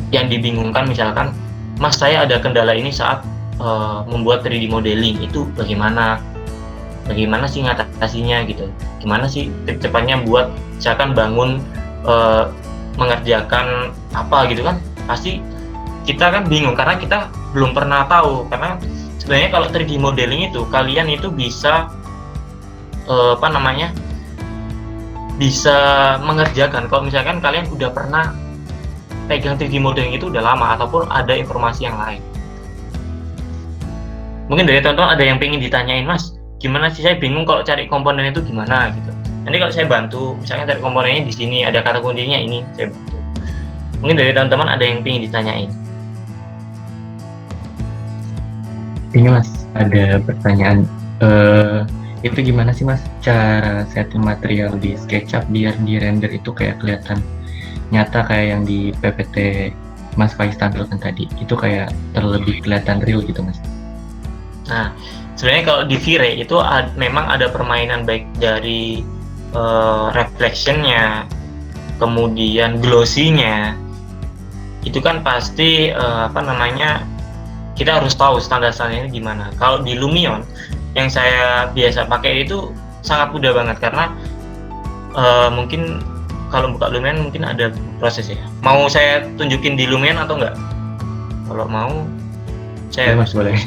yang dibingungkan, misalkan, Mas, saya ada kendala ini saat membuat 3D modeling, itu bagaimana sih ngatasinya gitu, gimana sih trik cepatnya buat misalkan bangun mengerjakan apa gitu kan. Pasti kita kan bingung karena kita belum pernah tahu, karena sebenarnya kalau 3D modeling itu kalian itu bisa bisa mengerjakan kalau misalkan kalian udah pernah pegang 3D modeling itu udah lama ataupun ada informasi yang lain. Mungkin dari teman-teman ada yang pengen ditanyain, Mas, gimana sih saya bingung kalau cari komponen itu gimana gitu. Nanti kalau saya bantu, misalnya cari komponennya di sini, ada kata kuncinya ini, saya bantu. Mungkin dari teman-teman ada yang pengen ditanyain. Ini Mas, ada pertanyaan. Itu gimana sih Mas cara setting material di SketchUp biar di render itu kayak kelihatan nyata kayak yang di PPT Mas Faiz tampilkan tadi, itu kayak terlebih kelihatan real gitu Mas? Nah, sebenarnya kalau di V-Ray itu memang ada permainan baik dari reflectionnya, kemudian glossy-nya. Itu kan pasti kita harus tahu standar-standarnya gimana. Kalau di Lumion yang saya biasa pakai itu sangat mudah banget, karena mungkin kalau buka Lumion mungkin ada proses ya. Mau saya tunjukin di Lumion atau enggak? Kalau mau saya Mas boleh.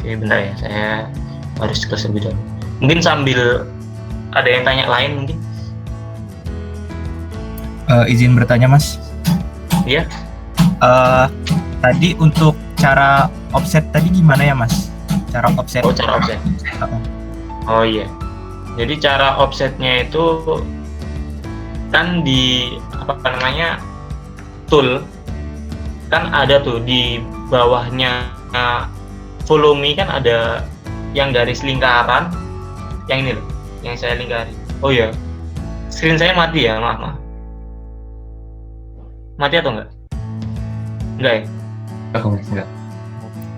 Oke, bentar ya, saya harus ke lebih dahulu. Mungkin sambil ada yang tanya lain mungkin. Izin bertanya Mas. Iya. Tadi untuk cara offset tadi gimana ya Mas? Cara offset. Oh, cara offset. Oh iya. Jadi cara offsetnya itu kan di tool kan ada tuh di bawahnya follow me kan ada yang garis lingkaran, yang ini loh, yang saya lingkari. Oh iya, screen saya mati ya, maaf. Mati atau enggak? Enggak ya?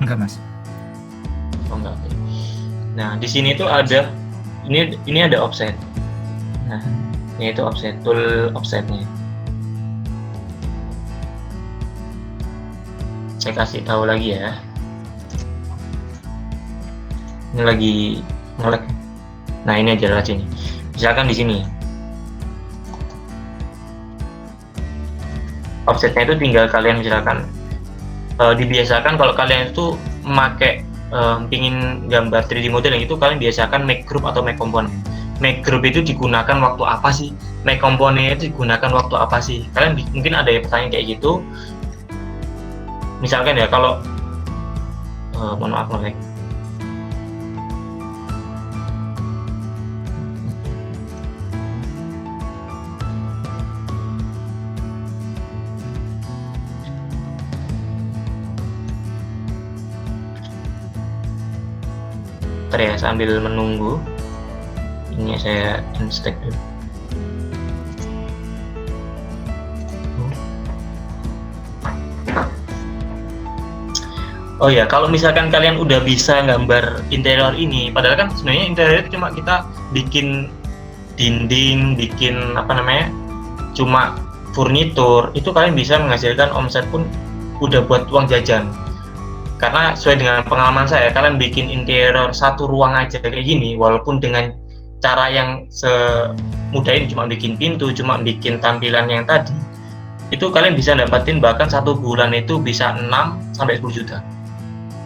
Enggak Mas. Oh enggak. Nah, di sini tuh ada ini ada offset. Nah, ini itu offset, tool offsetnya. Saya kasih tahu lagi ya. Ini lagi nge-lag. Nah, ini aja lah sini. Misalkan di sini. Offsetnya itu tinggal kalian misalkan dibiasakan kalau kalian itu memakai pingin gambar 3D modeling itu kalian biasakan make group atau make component. Make group itu digunakan waktu apa sih? Make component itu digunakan waktu apa sih? Kalian mungkin ada yang pertanyaan kayak gitu. Misalkan ya kalau mohon maaf nge-lag. Ya, sambil menunggu ini saya install dulu. Oh ya, kalau misalkan kalian udah bisa gambar interior ini, padahal kan sebenarnya interior itu cuma kita bikin dinding, bikin apa namanya, cuma furnitur, itu kalian bisa menghasilkan omset pun udah buat uang jajan. Karena sesuai dengan pengalaman saya, kalian bikin interior satu ruang aja kayak gini, walaupun dengan cara yang semudah ini, cuma bikin pintu, cuma bikin tampilan yang tadi, itu kalian bisa dapatin bahkan satu bulan itu bisa 6 sampai 10 juta.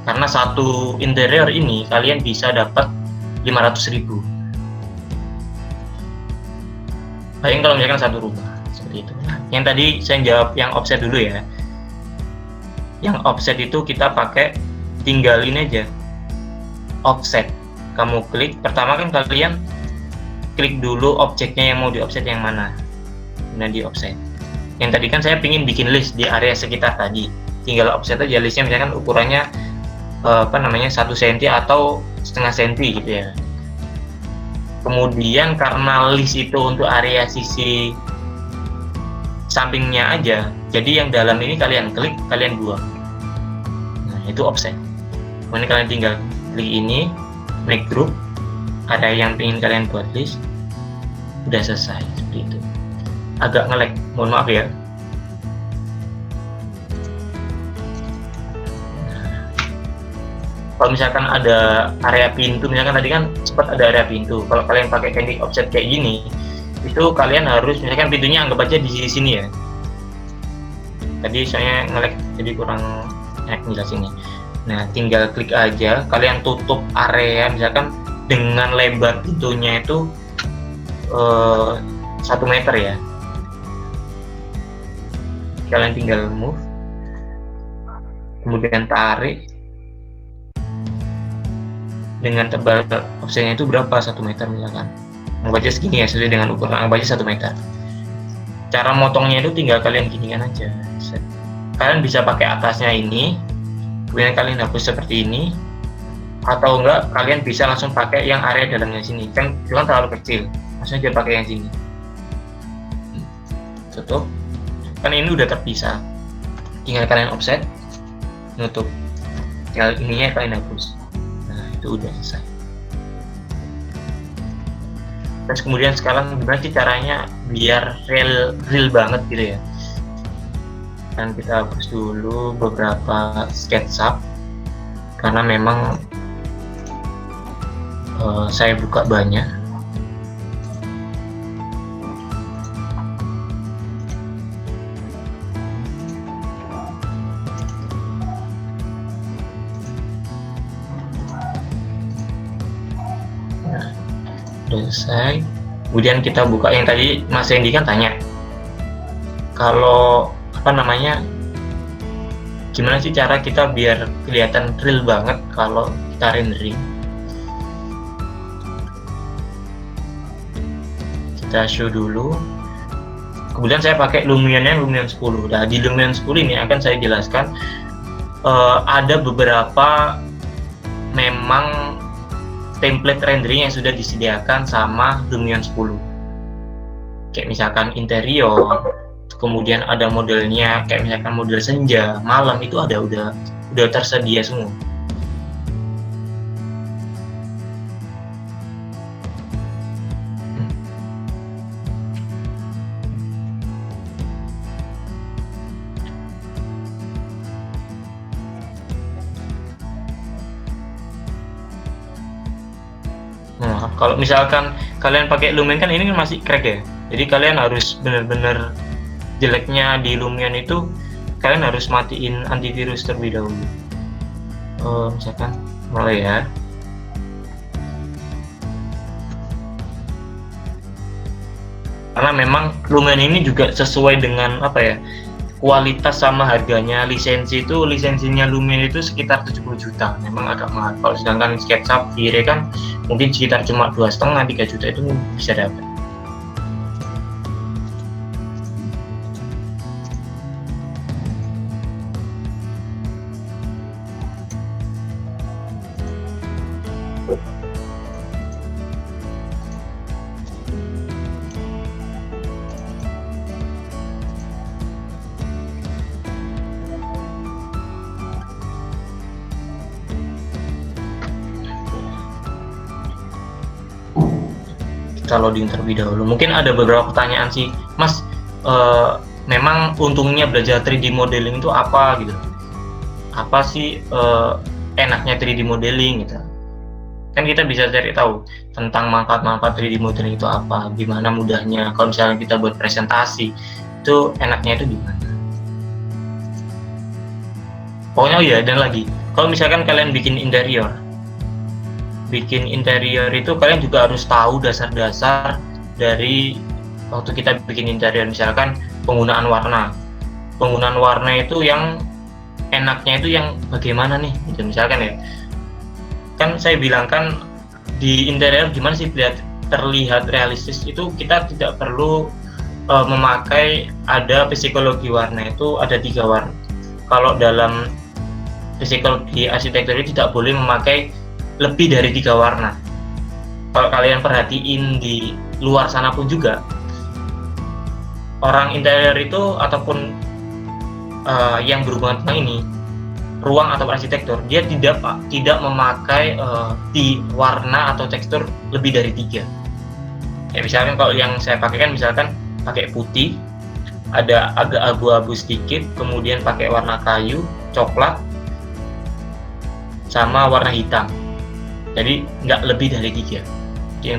Karena satu interior ini kalian bisa dapat 500.000. Bayangin kalau misalkan satu rumah seperti itu. Nah, yang tadi saya jawab yang offset dulu ya. Yang offset itu kita pakai tinggal ini aja, offset. Kamu klik, pertama kan kalian klik dulu objeknya yang mau di offset yang mana. Nah, di offset. Yang tadi kan saya pingin bikin list di area sekitar tadi, tinggal offset aja listnya, misalkan ukurannya 1 cm atau setengah cm gitu ya. Kemudian karena list itu untuk area sisi sampingnya aja, jadi yang dalam ini kalian klik, kalian buang. Nah, itu offset. Kemudian kalian tinggal klik ini, make group, ada yang ingin kalian buat list, udah selesai seperti itu. Agak nge-lag, mohon maaf ya. Kalau misalkan ada area pintu, misalkan tadi kan sempat ada area pintu, kalau kalian pakai teknik offset kayak gini, itu kalian harus, misalkan pintunya anggap aja di sini ya. Tadi saya nge-lag jadi kurang enak jelasinnya. Nah, tinggal klik aja, kalian tutup area misalkan dengan lebar pintunya itu 1 meter ya. Kalian tinggal move, kemudian tarik dengan tebal offsetnya itu berapa, 1 meter misalkan. Anggap aja segini ya, sesuai dengan ukuran, anggap aja 1 meter. Cara motongnya itu tinggal kalian ginikan aja. Kalian bisa pakai atasnya ini, kemudian kalian hapus seperti ini, atau enggak kalian bisa langsung pakai yang area dalamnya sini. Kan terlalu kecil, langsung aja pakai yang sini. Tutup. Kan ini udah terpisah. Tinggal kalian offset, nutup. Tinggal ininya kalian hapus. Nah, itu udah selesai. Terus kemudian sekarang gimana sih caranya biar real banget gitu ya. Dan kita hapus dulu beberapa SketchUp karena memang saya buka banyak. Nah, selesai. Kemudian kita buka yang tadi Mas Randy kan tanya, kalau gimana sih cara kita biar kelihatan real banget kalau kita rendering. Kita show dulu, kemudian saya pakai Lumion 10. Nah, di Lumion 10 ini akan saya jelaskan ada beberapa memang template rendering yang sudah disediakan sama Lumion 10, kayak misalkan interior, kemudian ada modelnya kayak misalkan model senja, malam, itu ada udah tersedia semua. Kalau misalkan kalian pakai Lumion kan ini kan masih crack ya. Jadi kalian harus benar-benar jeleknya di Lumion itu kalian harus matiin antivirus terlebih dahulu. Misalkan mulai ya. Karena memang Lumion ini juga sesuai dengan apa ya, kualitas sama harganya. Lisensinya Lumion itu sekitar 70 juta, memang agak mahal. Kalau sedangkan SketchUp Vire kan mungkin sekitar cuma 2,5-3 juta itu bisa dapat. Kita loading terlebih dahulu. Mungkin ada beberapa pertanyaan sih, Mas. Memang untungnya belajar 3D modeling itu apa gitu? Apa sih enaknya 3D modeling gitu? Kan kita bisa cari tahu tentang manfaat-manfaat 3D modeling itu apa, gimana mudahnya. Kalau misalnya kita buat presentasi, itu enaknya itu gimana? Pokoknya oh ya, dan lagi, kalau misalkan kalian bikin interior itu kalian juga harus tahu dasar-dasar dari waktu kita bikin interior. Misalkan penggunaan warna itu yang enaknya itu yang bagaimana nih gitu. Misalkan ya, kan saya bilang kan di interior gimana sih terlihat realistis, itu kita tidak perlu memakai ada psikologi warna. Itu ada 3 warna. Kalau dalam psikologi arsitektur itu tidak boleh memakai lebih dari 3 warna. Kalau kalian perhatiin di luar sana pun juga, orang interior itu ataupun yang berhubungan tentang ini, ruang atau arsitektur, dia tidak memakai di warna atau tekstur lebih dari 3. Ya misalkan kalau yang saya pakai kan misalkan pakai putih, ada agak abu-abu sedikit, kemudian pakai warna kayu, coklat, sama warna hitam. Jadi nggak lebih dari 3. Itu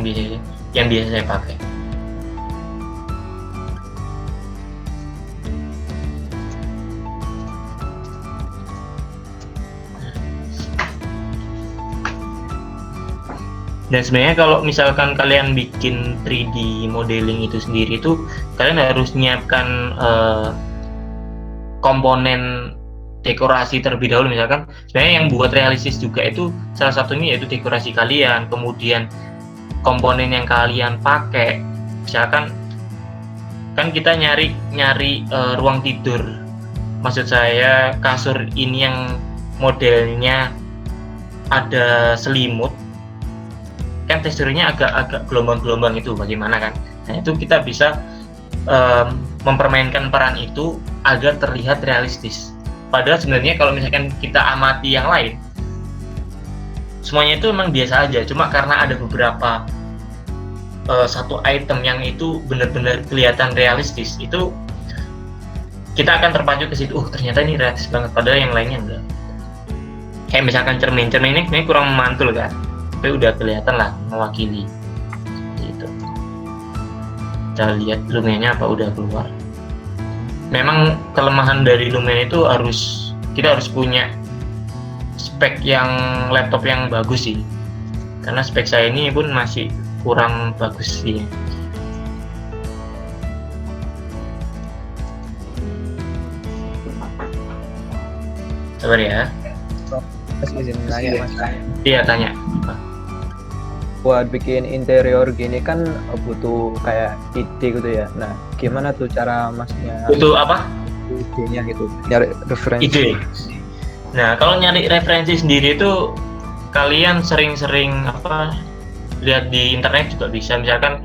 yang biasa saya pakai. Dan sebenarnya kalau misalkan kalian bikin 3D modeling itu sendiri itu kalian harus nyiapkan komponen dekorasi terlebih dahulu. Misalkan sebenarnya yang buat realistis juga itu salah satunya yaitu dekorasi kalian, kemudian komponen yang kalian pakai. Misalkan kan kita nyari ruang tidur, maksud saya kasur ini yang modelnya ada selimut, kan teksturnya agak gelombang-gelombang, itu bagaimana kan. Nah itu kita bisa mempermainkan peran itu agar terlihat realistis. Padahal sebenarnya kalau misalkan kita amati yang lain, semuanya itu memang biasa aja. Cuma karena ada beberapa satu item yang itu benar-benar kelihatan realistis, itu kita akan terpacu ke situ. Ternyata ini realistis banget. Padahal yang lainnya enggak. Kayak misalkan cermin ini kurang memantul kan, tapi udah kelihatan lah mewakili. Gitu. Kita lihat Lumionnya apa udah keluar. Memang kelemahan dari Lumion itu kita harus punya spek yang laptop yang bagus sih, karena spek saya ini pun masih kurang bagus sih. Sabar ya. Mas izin nanya Mas. Iya, tanya. Buat bikin interior gini kan butuh kayak ide gitu ya. Nah, gimana tuh cara Masnya Butuh apa? idenya gitu? Nyari referensi. Ide. Nah, kalau nyari referensi sendiri itu kalian sering-sering lihat di internet juga bisa. Misalkan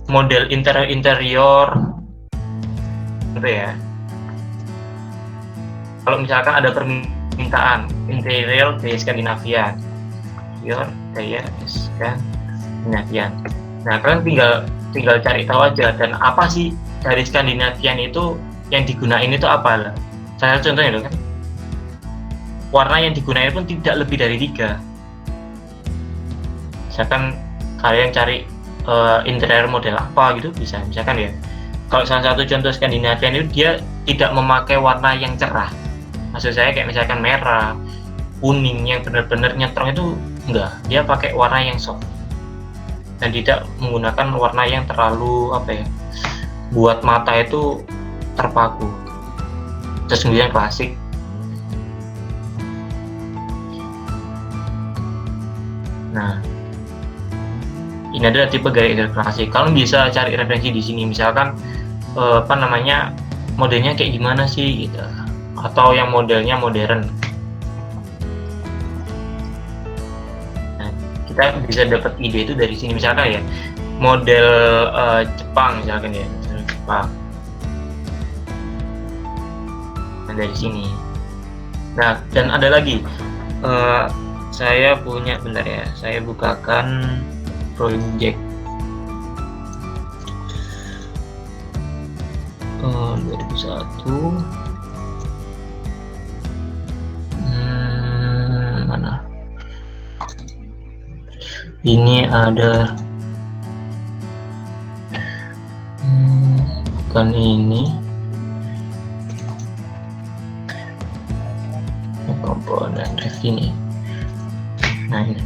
model interior apa ya? Kalau misalkan ada permintaan interior dari Skandinavia, gaya Skandinavian. Nah, kalian tinggal cari tahu aja, dan apa sih dari Skandinavian itu yang digunain itu apa lah. Saya contohnya loh kan, warna yang digunain pun tidak lebih dari 3. Misalkan kalian cari interior model apa gitu bisa. Misalkan ya, kalau salah satu contoh Skandinavian itu dia tidak memakai warna yang cerah. Maksud saya kayak misalkan merah, kuning yang benar-benar nyetrong itu enggak. Dia pakai warna yang soft dan tidak menggunakan warna yang terlalu buat mata itu terpaku. Terus kemudian klasik. Nah, ini adalah tipe gaya interior klasik. Kalian bisa cari referensi di sini, misalkan modelnya kayak gimana sih gitu, atau yang modelnya modern. Nah, kita bisa dapat ide itu dari sini, misalkan ya model Jepang misalkan ya, model Jepang. Nah, dari sini. Nah, dan ada lagi, saya punya, bentar ya, saya bukakan project 2001. Mana? Ini ada bukan ini. Komponen ref ini. Nah, ini.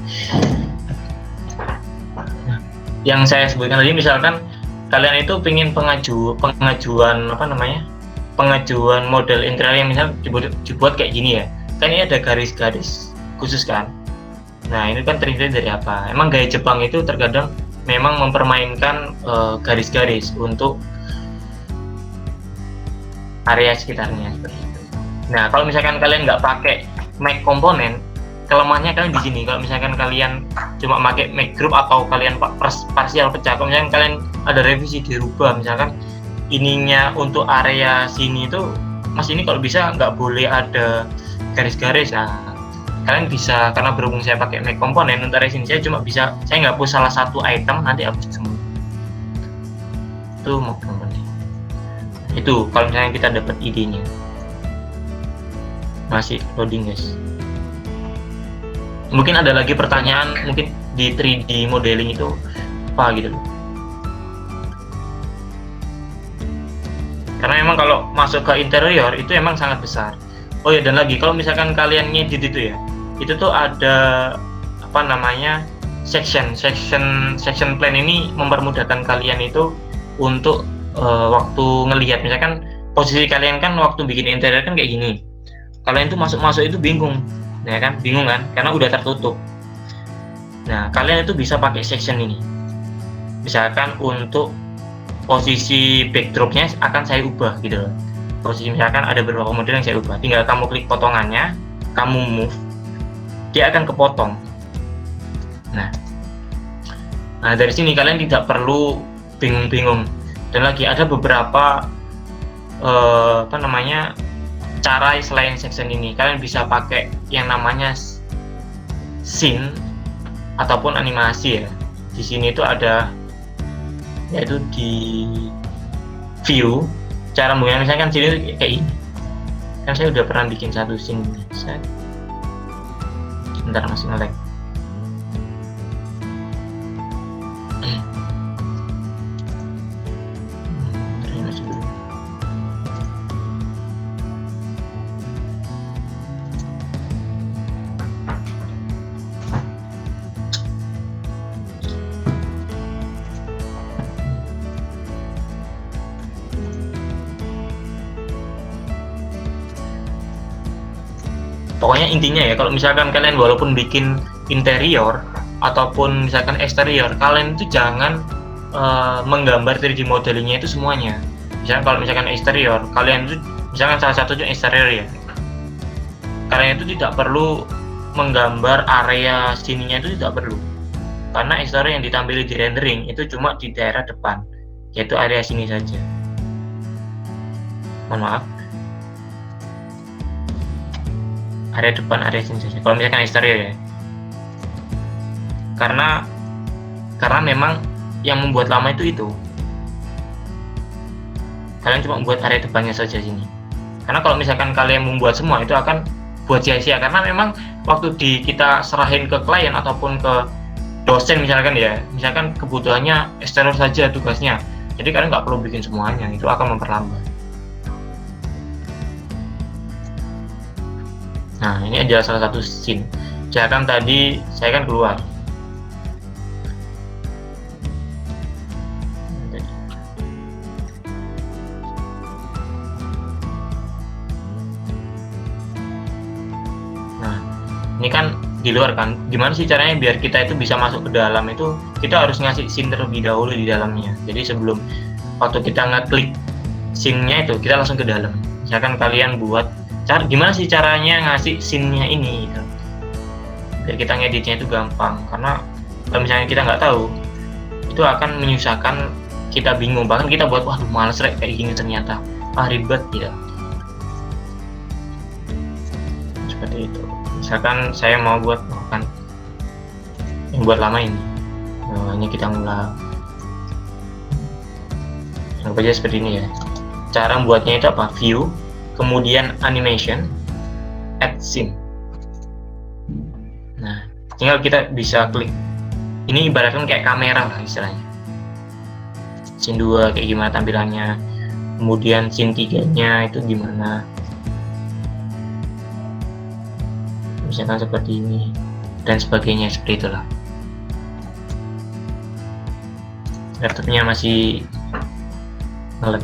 Nah, yang saya sebutkan tadi, misalkan kalian itu pengen pengajuan model interior yang misal dibuat kayak gini ya, kan ini ada garis-garis khusus kan. Nah, ini kan terinspirasi dari apa? Emang gaya Jepang itu terkadang memang mempermainkan garis-garis untuk area sekitarnya seperti itu. Nah, kalau misalkan kalian nggak pakai make komponen, kelemahannya kalian di sini. Kalau misalkan kalian cuma pakai make group atau kalian parsial pecah, kalau misalkan kalian ada revisi dirubah, misalkan ininya untuk area sini itu, mas ini kalau bisa nggak boleh ada garis-garis. Nah, kalian bisa, karena berhubung saya pakai make komponen untuk area sini, saya nggak hapus salah satu item, nanti hapus semua. Itu make komponen. Itu kalau misalnya kita dapat idenya. Masih loading guys. Mungkin ada lagi pertanyaan, mungkin di 3D modeling itu apa gitu loh. Karena memang kalau masuk ke interior itu emang sangat besar. Oh ya, dan lagi kalau misalkan kalian ngedit itu ya, itu tuh ada section plan ini mempermudahkan kalian itu untuk waktu ngelihat, misalkan posisi kalian kan waktu bikin interior kan kayak gini. Kalian tuh masuk itu bingung, ya kan? Bingung kan? Karena udah tertutup. Nah, kalian itu bisa pakai section ini. Misalkan untuk posisi backdropnya akan saya ubah gitu loh. Posisi misalkan ada beberapa model yang saya ubah. Tinggal kamu klik potongannya, kamu move, dia akan kepotong. Nah dari sini kalian tidak perlu bingung-bingung. Dan lagi ada beberapa cara selain section ini. Kalian bisa pakai yang namanya scene ataupun animasi ya. Di sini itu ada, yaitu di view, cara menggunakan, misalkan sini kayak ini. Kan saya udah pernah bikin satu scene. Sebentar, masih nge-lag. Pokoknya intinya ya, kalau misalkan kalian walaupun bikin interior ataupun misalkan eksterior, kalian itu jangan menggambar 3D modelingnya itu semuanya. Misalkan kalau misalkan eksterior, kalian itu misalkan salah satunya eksterior ya, kalian itu tidak perlu menggambar area sininya, itu tidak perlu, karena eksterior yang ditampilkan di rendering itu cuma di daerah depan, yaitu area sini saja. Mohon maaf, area depan, area sini saja kalau misalkan eksterior ya, karena memang yang membuat lama itu kalian cuma membuat area depannya saja sini. Karena kalau misalkan kalian membuat semua, itu akan buat sia-sia, karena memang waktu kita serahin ke klien ataupun ke dosen misalkan ya, misalkan kebutuhannya eksternal saja tugasnya, jadi kalian nggak perlu bikin semuanya, itu akan memperlambat. Nah, ini adalah salah satu scene. Misalkan tadi saya kan keluar. Nah, ini kan di luar kan. Gimana sih caranya biar kita itu bisa masuk ke dalam itu? Kita harus ngasih scene terlebih dahulu di dalamnya. Jadi sebelum waktu kita ngeklik scene-nya itu, kita langsung ke dalam. Misalkan kalian buat gimana sih caranya ngasih scene-nya ini gitu. Biar kita ngeditnya itu gampang, karena kalau misalnya kita nggak tahu itu akan menyusahkan, kita bingung, bahkan kita buat waduh males rek kayak gini ternyata ribet gitu. Seperti itu. Misalkan saya mau buat kan yang buat lama ini, hanya kita ngulang. Anggap aja seperti ini ya. Cara membuatnya itu apa? View, kemudian animation, add scene. Nah, tinggal kita bisa klik. Ini ibaratkan kayak kamera lah istilahnya. Scene 2 kayak gimana tampilannya, kemudian scene 3-nya itu gimana. Misalkan seperti ini dan sebagainya, seperti itulah. Laptopnya masih nge-lag.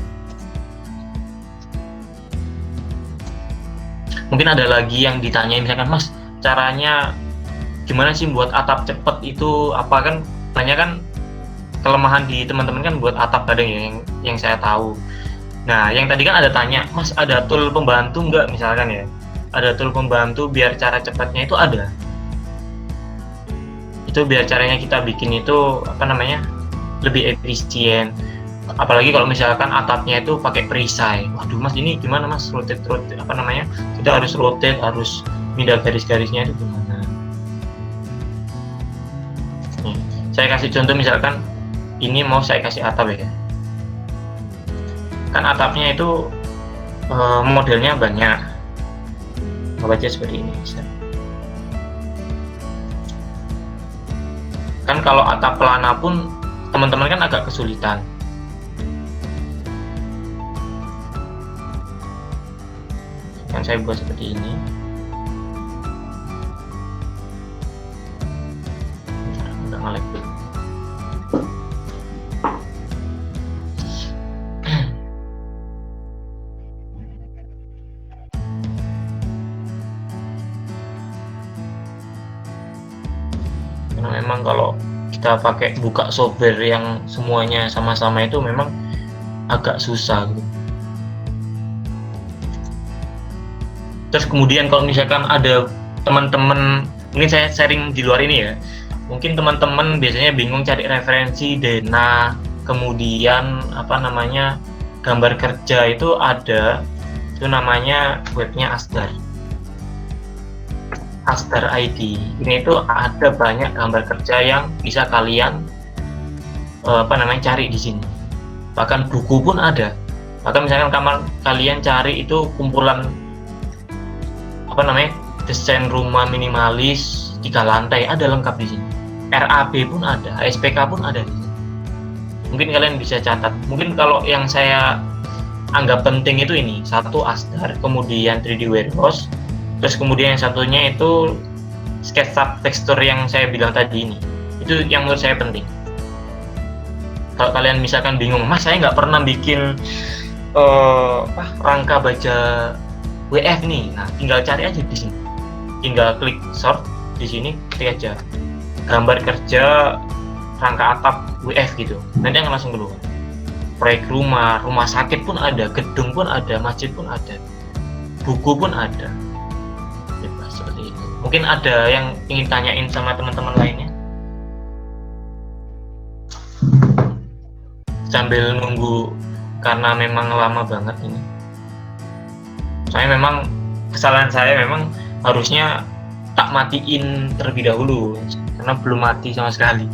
Mungkin ada lagi yang ditanya, misalkan Mas, caranya gimana sih buat atap cepet itu apa? Kan banyak kan kelemahan di teman-teman kan buat atap kadang ya, yang saya tahu. Nah, yang tadi kan ada tanya, Mas ada tool pembantu nggak misalkan ya? Ada tool pembantu biar cara cepatnya itu ada. Itu biar caranya kita bikin itu apa namanya lebih efisien. Apalagi kalau misalkan atapnya itu pakai perisai. Waduh Mas, ini gimana Mas? Rotate apa namanya? Kita harus rotate, harus pindah garis-garisnya itu gimana? Nih, saya kasih contoh misalkan ini mau saya kasih atap ya. Kan atapnya itu modelnya banyak. Apa aja seperti ini bisa. Kan kalau atap pelana pun teman-teman kan agak kesulitan. Kan saya buat seperti ini. Udah nge-lag dulu. Karena memang kalau kita pakai buka software yang semuanya sama-sama itu memang agak susah gitu. Terus kemudian kalau misalkan ada teman-teman, mungkin saya sharing di luar ini ya, mungkin teman-teman biasanya bingung cari referensi Dena, kemudian apa namanya gambar kerja itu ada, itu namanya webnya Asdar ID. Ini itu ada banyak gambar kerja yang bisa kalian apa namanya cari di sini. Bahkan buku pun ada. Bahkan misalkan kalian cari itu kumpulan apa namanya desain rumah minimalis 3 lantai, ada lengkap di sini. RAB pun ada, SPK pun ada di sini. Mungkin kalian bisa catat. Mungkin kalau yang saya anggap penting itu ini, satu Asdar, kemudian 3D Warehouse, terus kemudian yang satunya itu SketchUp tekstur yang saya bilang tadi ini. Itu yang menurut saya penting. Kalau kalian misalkan bingung, Mas saya nggak pernah bikin rangka baja WF nih, nah tinggal cari aja di sini, tinggal klik sort di sini, ketik aja gambar kerja rangka atap WF gitu, nanti akan langsung keluar. Proyek rumah sakit pun ada, gedung pun ada, masjid pun ada, buku pun ada. Bebas seperti itu. Mungkin ada yang ingin tanyain sama teman-teman lainnya sambil nunggu, karena memang lama banget ini. Saya memang kesalahan saya memang harusnya tak matiin terlebih dahulu, karena belum mati sama sekali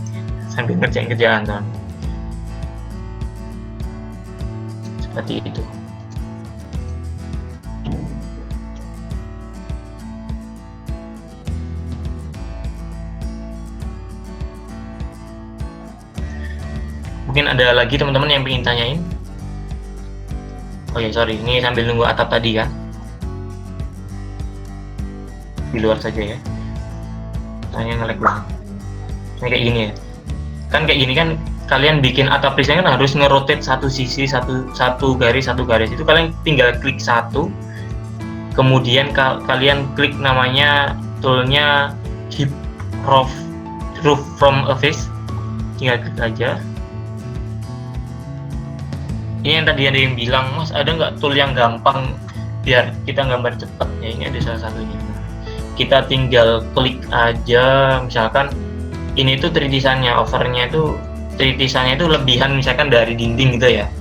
sambil ngerjain kerjaan kan. Seperti itu. Mungkin ada lagi teman-teman yang ingin tanyain? Oh ya, sorry, ini sambil nunggu atap tadi kan. Di luar saja ya. Tanya nge-lag banget. Ini kayak gini ya. Kan kayak gini kan kalian bikin atap desain kan harus ngerotate satu sisi, satu garis. Itu kalian tinggal klik satu. Kemudian kalian klik namanya toolnya Keep Roof from a Face. Tinggal klik aja. Ini yang tadi ada yang bilang, Mas ada nggak tool yang gampang biar kita gambar cepat? Ya ini ada salah satunya. Kita tinggal klik aja, misalkan ini tuh 3D desainnya, overnya itu 3D desainnya itu lebihan misalkan dari dinding gitu ya.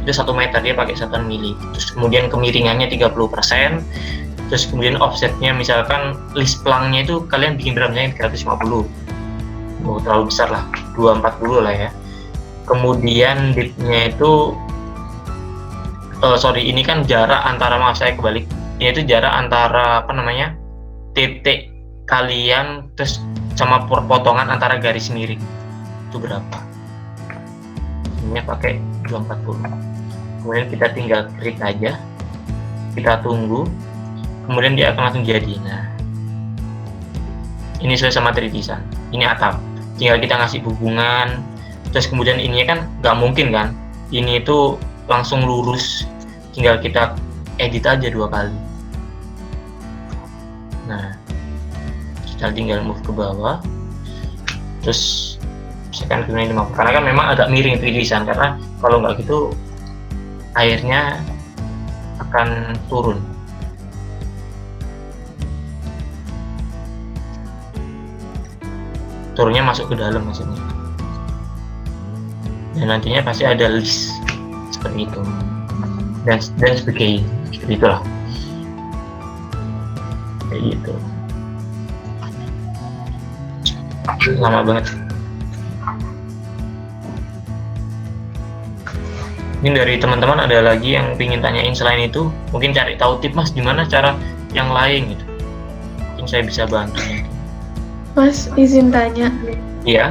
Itu 1 meter, dia pakai 1 mili. Terus kemudian kemiringannya 30%. Terus kemudian offsetnya misalkan list plangnya itu kalian bikin berapa, misalnya 350. Oh, terlalu besar lah, 240 lah ya. Kemudian depth-nya itu ini kan jarak antara, maaf saya kebalik, ini itu jarak antara titik kalian terus sama potongan antara garis miring itu berapa. Ini pakai 240. Kemudian kita tinggal klik aja, kita tunggu, kemudian dia akan langsung jadi. Nah, ini sesuai sama 3D design. Ini atap, tinggal kita ngasih hubungan. Terus kemudian ini kan nggak mungkin kan, ini itu langsung lurus, tinggal kita edit aja 2 kali. Nah, kita tinggal move ke bawah, terus misalkan kemudian 50, karena kan memang agak miring 3D design, karena kalau nggak gitu airnya akan turun. Turunnya masuk ke dalam maksudnya, dan nantinya pasti ada list seperti itu dan sebagainya, seperti itulah, kayak gitu. Lama banget. Ini dari teman-teman ada lagi yang ingin tanyain selain itu, mungkin cari tahu tip Mas gimana cara yang lain gitu, mungkin saya bisa bantu. Mas, izin tanya. Iya.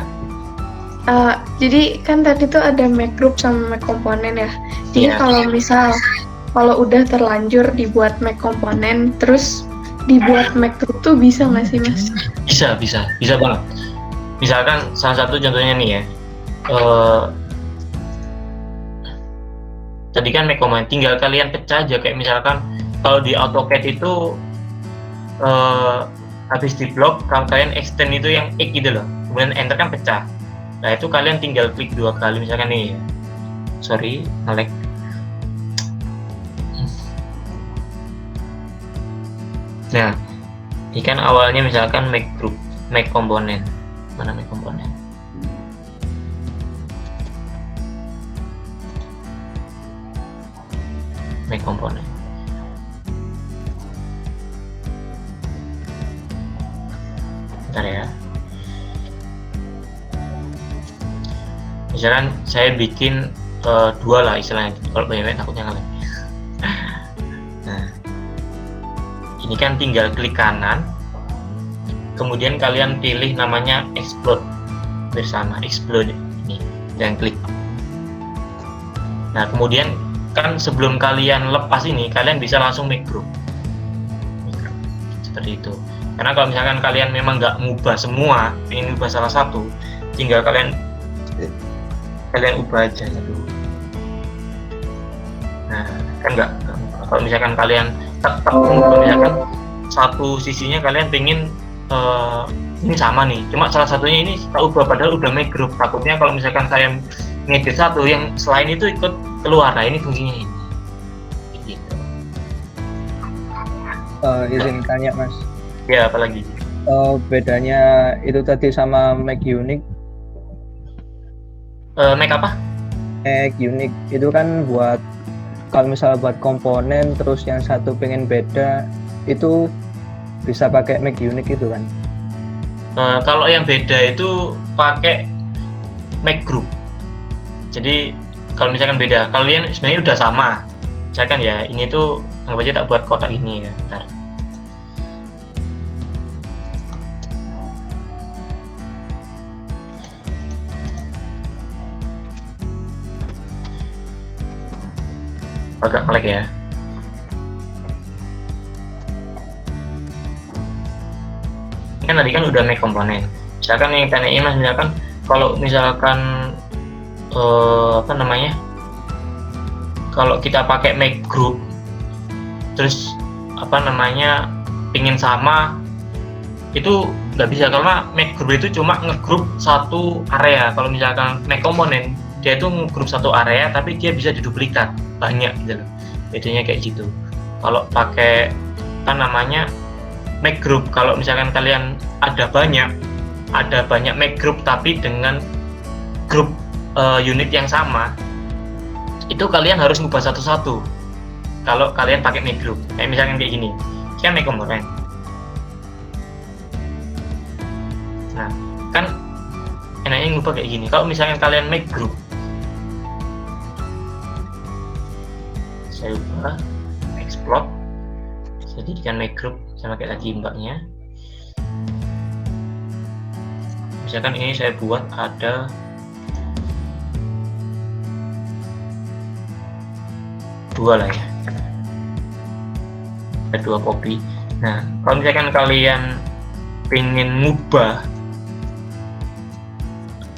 Jadi kan tadi tuh ada make group sama make komponen ya. Jadi Iya. kalau udah terlanjur dibuat make komponen, terus dibuat make group tuh bisa nggak sih Mas? Bisa banget. Misalkan salah satu contohnya nih ya. Tadi kan make komponen, tinggal kalian pecah aja, kayak misalkan kalau di AutoCAD itu habis di blok, kalau kalian extend itu yang X gitu loh, kemudian enter kan pecah. Nah itu kalian tinggal klik 2 kali, misalkan nih, sorry, nge-lag. Nah, ini kan awalnya misalkan make group, make komponen, mana make komponen? Make komponen. Bentar ya. Misalkan saya bikin 2 lah istilahnya, kalau banyak takutnya nge-lag. Nah, ini kan tinggal klik kanan, kemudian kalian pilih namanya explode bersama, explode ini, dan klik. Nah kemudian kan sebelum kalian lepas ini, kalian bisa langsung make group seperti itu. Karena kalau misalkan kalian memang nggak ngubah semua, ingin ubah salah satu, tinggal kalian ubah aja dulu. Nah kan nggak, kalau misalkan kalian tetap mengubah, misalkan satu sisinya kalian pengen ini sama nih, cuma salah satunya ini tak ubah padahal udah make group, takutnya kalau misalkan saya ngedit satu yang selain itu ikut keluar. Nah ini fungsinya ini gitu. Izin tanya Mas, Ya apalagi bedanya itu tadi sama make unique. make apa? Make unique itu kan buat kalau misalnya buat komponen, terus yang satu pengen beda, itu bisa pakai make unique itu kan? Kalau yang beda itu pakai make group. Jadi kalau misalkan beda, kalian sebenarnya udah sama, misalkan ya ini tuh anggap aja tak buat kotak ini ya. Bentar. agak ngelag ya. Kan tadi kan udah make komponen. Misalkan yang tanyain mas, misalkan kalau misalkan apa namanya, kalau kita pakai make group terus apa namanya pingin sama, itu nggak bisa karena make group itu cuma ngegroup satu area. Kalau misalkan make komponen dia itu ngegroup satu area tapi dia bisa diduplikat banyak gitu loh, bedanya kayak gitu. Kalau pakai apa namanya make group, kalau misalkan kalian ada banyak make group tapi dengan grup unit yang sama, itu kalian harus ngubah satu-satu. Kalau kalian pakai make group, kayak misalkan kayak gini, kan make komponen. Nah, kan enaknya ngubah kayak gini. Kalau misalkan kalian make group, saya ubah explode, saya jadikan make group sama kayak tadi mbaknya. Misalkan ini saya buat ada dua lah ya, ada dua copy. Nah, kalau misalkan kalian pengen ngubah,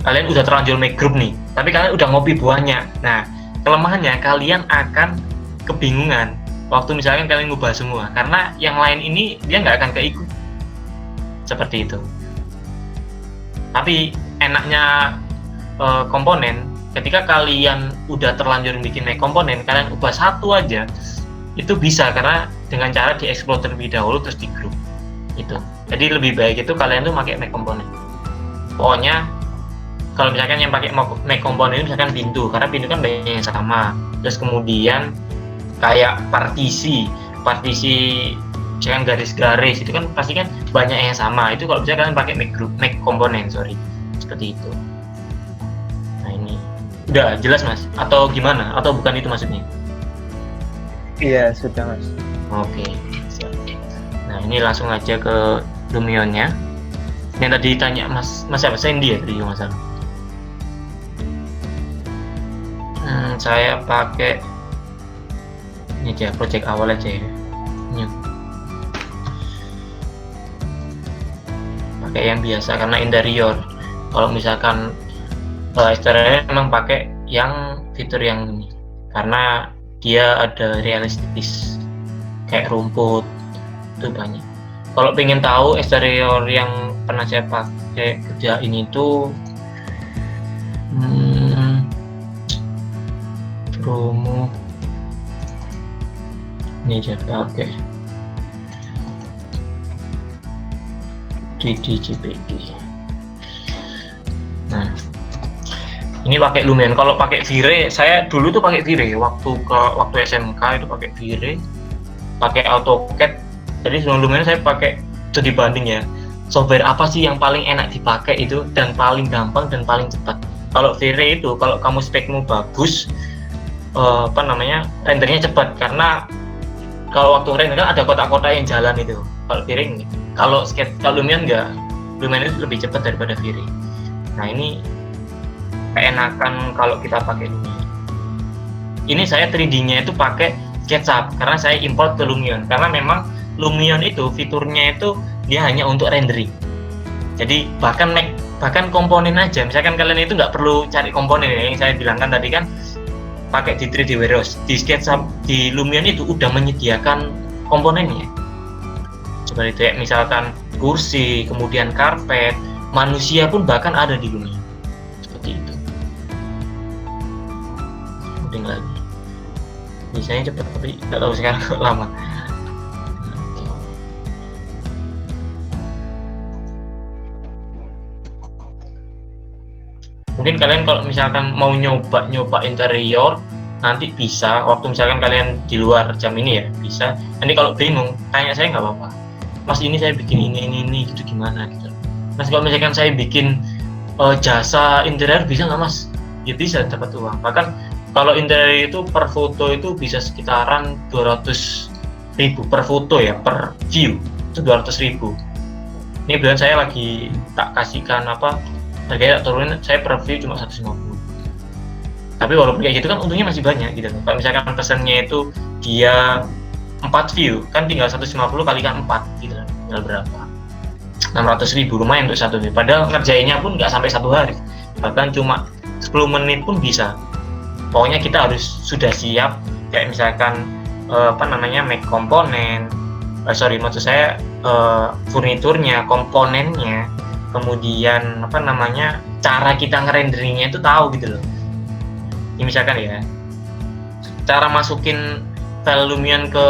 kalian udah terlanjur make group nih, tapi kalian udah ngopi buahnya. Nah, kelemahannya kalian akan kebingungan waktu misalkan kalian ngubah semua, karena yang lain ini dia nggak akan keikut seperti itu. Tapi enaknya komponen, ketika kalian udah terlanjur bikin make komponen, kalian ubah satu aja itu bisa, karena dengan cara di-explode terlebih dahulu terus di group itu. Jadi lebih baik itu kalian tuh pakai make komponen. Pokoknya kalau misalkan yang pakai make komponen itu misalkan pintu, karena pintu kan banyak yang sama. Terus kemudian kayak partisi misalkan garis-garis itu kan pasti kan banyak yang sama. Itu kalau misalkan kalian pakai make komponen, seperti itu. Nah, ini udah jelas mas? Atau gimana? Atau bukan itu maksudnya? Iya, sudah mas. Oke, siap. Nah, ini langsung aja ke Lumionnya. Yang tadi ditanya mas siapa? Sandy ya tadi masalah. Saya pakai ini aja, project awal aja ya. Ini. Pakai yang biasa karena interior. Kalau misalkan exterior memang pakai yang fitur yang ini karena dia ada realistis kayak rumput itu banyak. Kalau pengen tahu eksterior yang pernah saya pakai kerja ini tuh promo ini aja pakai 3D JPG. Nah, ini pakai Lumion. Kalau pakai Vire, saya dulu tuh pakai Vire waktu SMK itu pakai Vire, pakai AutoCAD. Jadi sebelum Lumion saya pakai itu dibanding ya. Software apa sih yang paling enak dipakai itu dan paling gampang dan paling cepat? Kalau Vire itu kalau kamu spekmu bagus, rendernya cepat karena kalau waktu render kan ada kotak-kotak yang jalan itu. Kalau Vire enggak. Kalau Lumion enggak. Lumion itu lebih cepat daripada Vire. Nah, ini keenakan kalau kita pakai Lumion. Ini saya 3D-nya itu pakai SketchUp karena saya import ke Lumion. Karena memang Lumion itu fiturnya itu dia hanya untuk rendering. Jadi bahkan komponen aja. Misalkan kalian itu nggak perlu cari komponen ya, yang saya bilangkan tadi kan pakai di 3D Warehouse. Di SketchUp di Lumion itu udah menyediakan komponennya. Seperti itu ya, misalkan kursi, kemudian karpet, manusia pun bahkan ada di Lumion. Seperti itu. Kemudian lagi. Biasanya cepat tapi nggak tahu sekarang kok lama. Mungkin kalian kalau misalkan mau nyoba interior nanti bisa waktu misalkan kalian di luar jam ini ya bisa. Nanti kalau bingung tanya saya nggak apa-apa. Mas ini saya bikin ini gitu gimana gitu. Mas kalau misalkan saya bikin jasa interior bisa nggak mas? Ya bisa, dapat uang. Bahkan kalau interior itu per foto itu bisa sekitaran 200.000 per foto ya, per view itu 200.000. Ini bulan saya lagi tak kasihkan harganya tak turunin, saya per view cuma 150. Tapi walaupun kayak gitu kan untungnya masih banyak gitu. Kalau misalkan pesannya itu dia 4 view, kan tinggal 150 kalikan 4 gitu kan, tinggal berapa? 600.000, lumayan untuk satu view. Padahal ngerjainnya pun nggak sampai 1 hari, bahkan cuma 10 menit pun bisa. Pokoknya kita harus sudah siap, kayak misalkan make komponen, maksud saya furniturnya, komponennya, kemudian cara kita ngerenderingnya itu tahu gitu loh. Ini misalkan ya, cara masukin file Lumion ke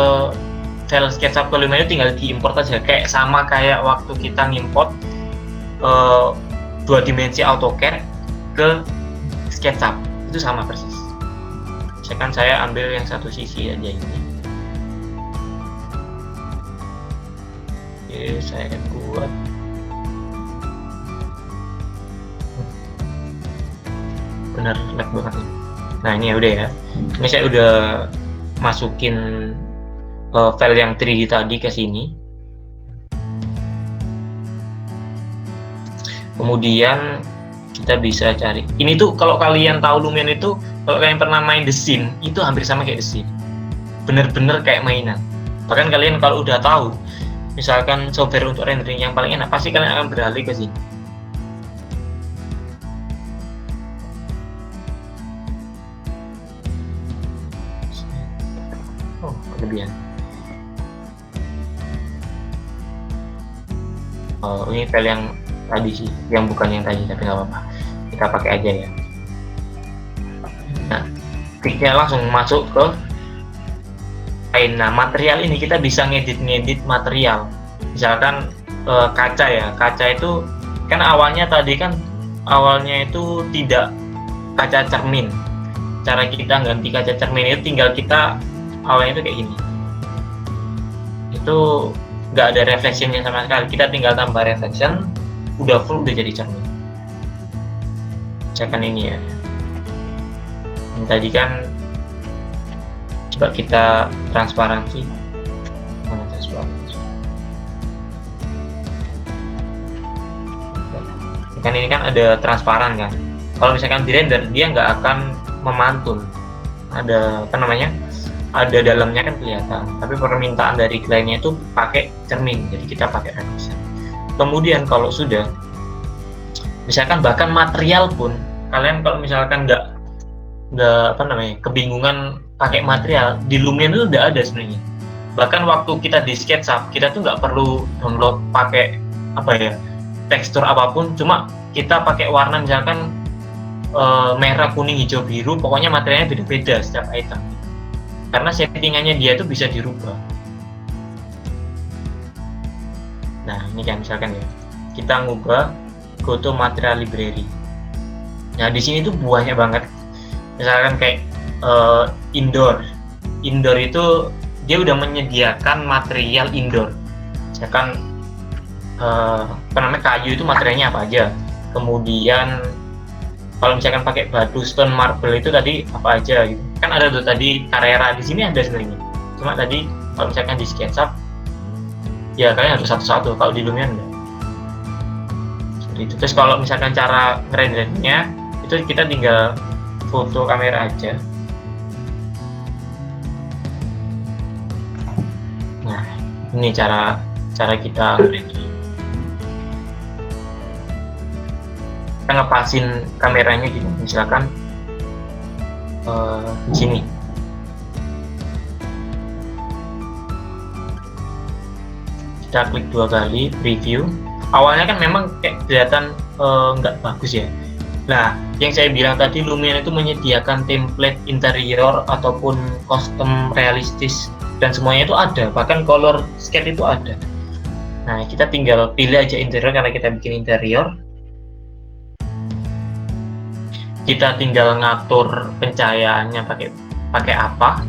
file SketchUp ke Lumion itu tinggal diimport aja, kayak waktu kita ngimport 2 dimensi AutoCAD ke SketchUp, itu sama persis. Misalkan saya ambil yang satu sisi aja ini. Oke, saya akan buat benar lag banget nih. Nah ini ya udah ya, ini saya udah masukin file yang 3D tadi ke sini. Kemudian kita bisa cari. Ini tuh kalau kalian tahu Lumion itu, kalau kalian pernah main The Scene, itu hampir sama kayak The Scene. Bener-bener kayak mainan. Bahkan kalian kalau udah tahu, misalkan software untuk rendering yang paling enak, pasti kalian akan beralih ke sini. Oh, kelebihan. Oh, ini file yang tadi sih, yang bukan yang tadi, tapi nggak apa-apa, kita pakai aja ya. Nah, kliknya langsung masuk ke lain. Nah, material ini kita bisa ngedit material. Misalkan kaca ya, kaca itu kan awalnya itu tidak kaca cermin. Cara kita ganti kaca cermin itu tinggal kita awalnya itu kayak gini. Itu nggak ada reflectionnya sama sekali, kita tinggal tambah reflection, udah full, udah jadi cermin. Misalkan ini ya, yang tadi kan coba kita transparansi. Mana transparansi? Kan ini kan ada transparan kan, kalau misalkan di render dia nggak akan memantul, ada ada dalamnya kan kelihatan, tapi permintaan dari kliennya itu pakai cermin, jadi kita pakai reflection. Kemudian kalau sudah, misalkan bahkan material pun, kalian kalau misalkan nggak kebingungan pakai material, di Lumion itu udah ada sebenarnya. Bahkan waktu kita di SketchUp, kita tuh nggak perlu download pakai tekstur apapun, cuma kita pakai warna misalkan merah, kuning, hijau, biru, pokoknya materialnya beda-beda setiap item. Karena settingannya dia itu bisa dirubah. Nah ini kan misalkan ya, kita ngubah go to material library. Nah di sini tuh banyak banget. Misalkan kayak indoor itu dia udah menyediakan material indoor. Misalkan kayu itu materialnya apa aja. Kemudian kalau misalkan pakai batu, stone, marble itu tadi apa aja gitu. Kan ada tuh tadi Carrera, di sini ada sebenarnya. Cuma tadi kalau misalkan di SketchUp ya kalian harus satu-satu, kalau di Lumion enggak. Seperti itu. Terus kalau misalkan cara ngerendernya itu kita tinggal foto kamera aja. Nah, ini cara kita ngerender. Kita ngepasin kameranya gitu, misalkan di sini. Kita klik 2 kali preview. Awalnya kan memang kayak kelihatan nggak bagus ya. Nah, yang saya bilang tadi, Lumion itu menyediakan template interior ataupun custom realistis dan semuanya itu ada, bahkan color sketch itu ada. Nah, kita tinggal pilih aja interior karena kita bikin interior. Kita tinggal ngatur pencahayaannya pakai apa.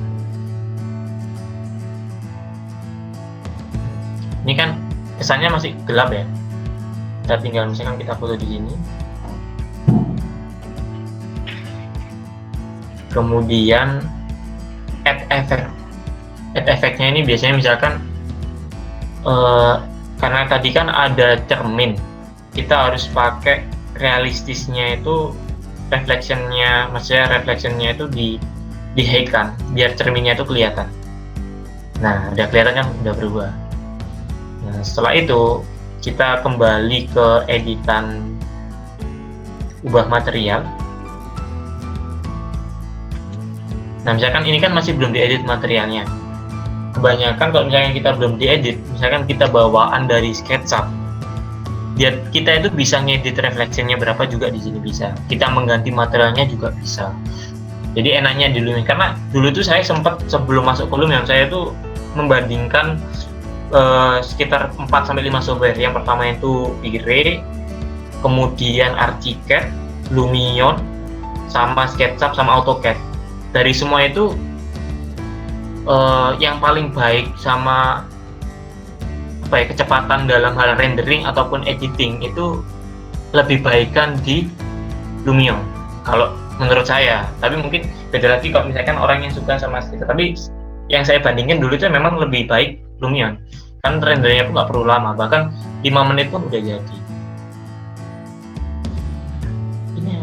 Ini kan kesannya masih gelap ya. Kita tinggal misalkan kita foto di sini. Kemudian add effect. Add effect-nya ini biasanya misalkan karena tadi kan ada cermin, kita harus pakai realistisnya itu maksudnya reflectionnya itu di high kan, biar cerminnya itu kelihatan. Nah, udah kelihatan kan, udah berubah. Nah, setelah itu kita kembali ke editan ubah material. Nah, misalkan ini kan masih belum diedit materialnya. Kebanyakan kalau misalnya kita belum diedit, misalkan kita bawaan dari SketchUp, kita itu bisa ngedit reflectionnya berapa juga di sini bisa. Kita mengganti materialnya juga bisa. Jadi enaknya di Lumion, karena dulu itu saya sempat sebelum masuk ke Lumion, saya itu membandingkan sekitar 4-5 software. Yang pertama itu V-Ray, kemudian Archicad, Lumion, sama SketchUp, sama AutoCAD. Dari semua itu yang paling baik sama kecepatan dalam hal rendering ataupun editing itu lebih baikkan di Lumion kalau menurut saya. Tapi mungkin beda lagi kalau misalkan orang yang suka sama SketchUp. Tapi yang saya bandingkan dulu itu memang lebih baik Lumion, kan rendernya pun nggak perlu lama, bahkan 5 menit pun udah jadi.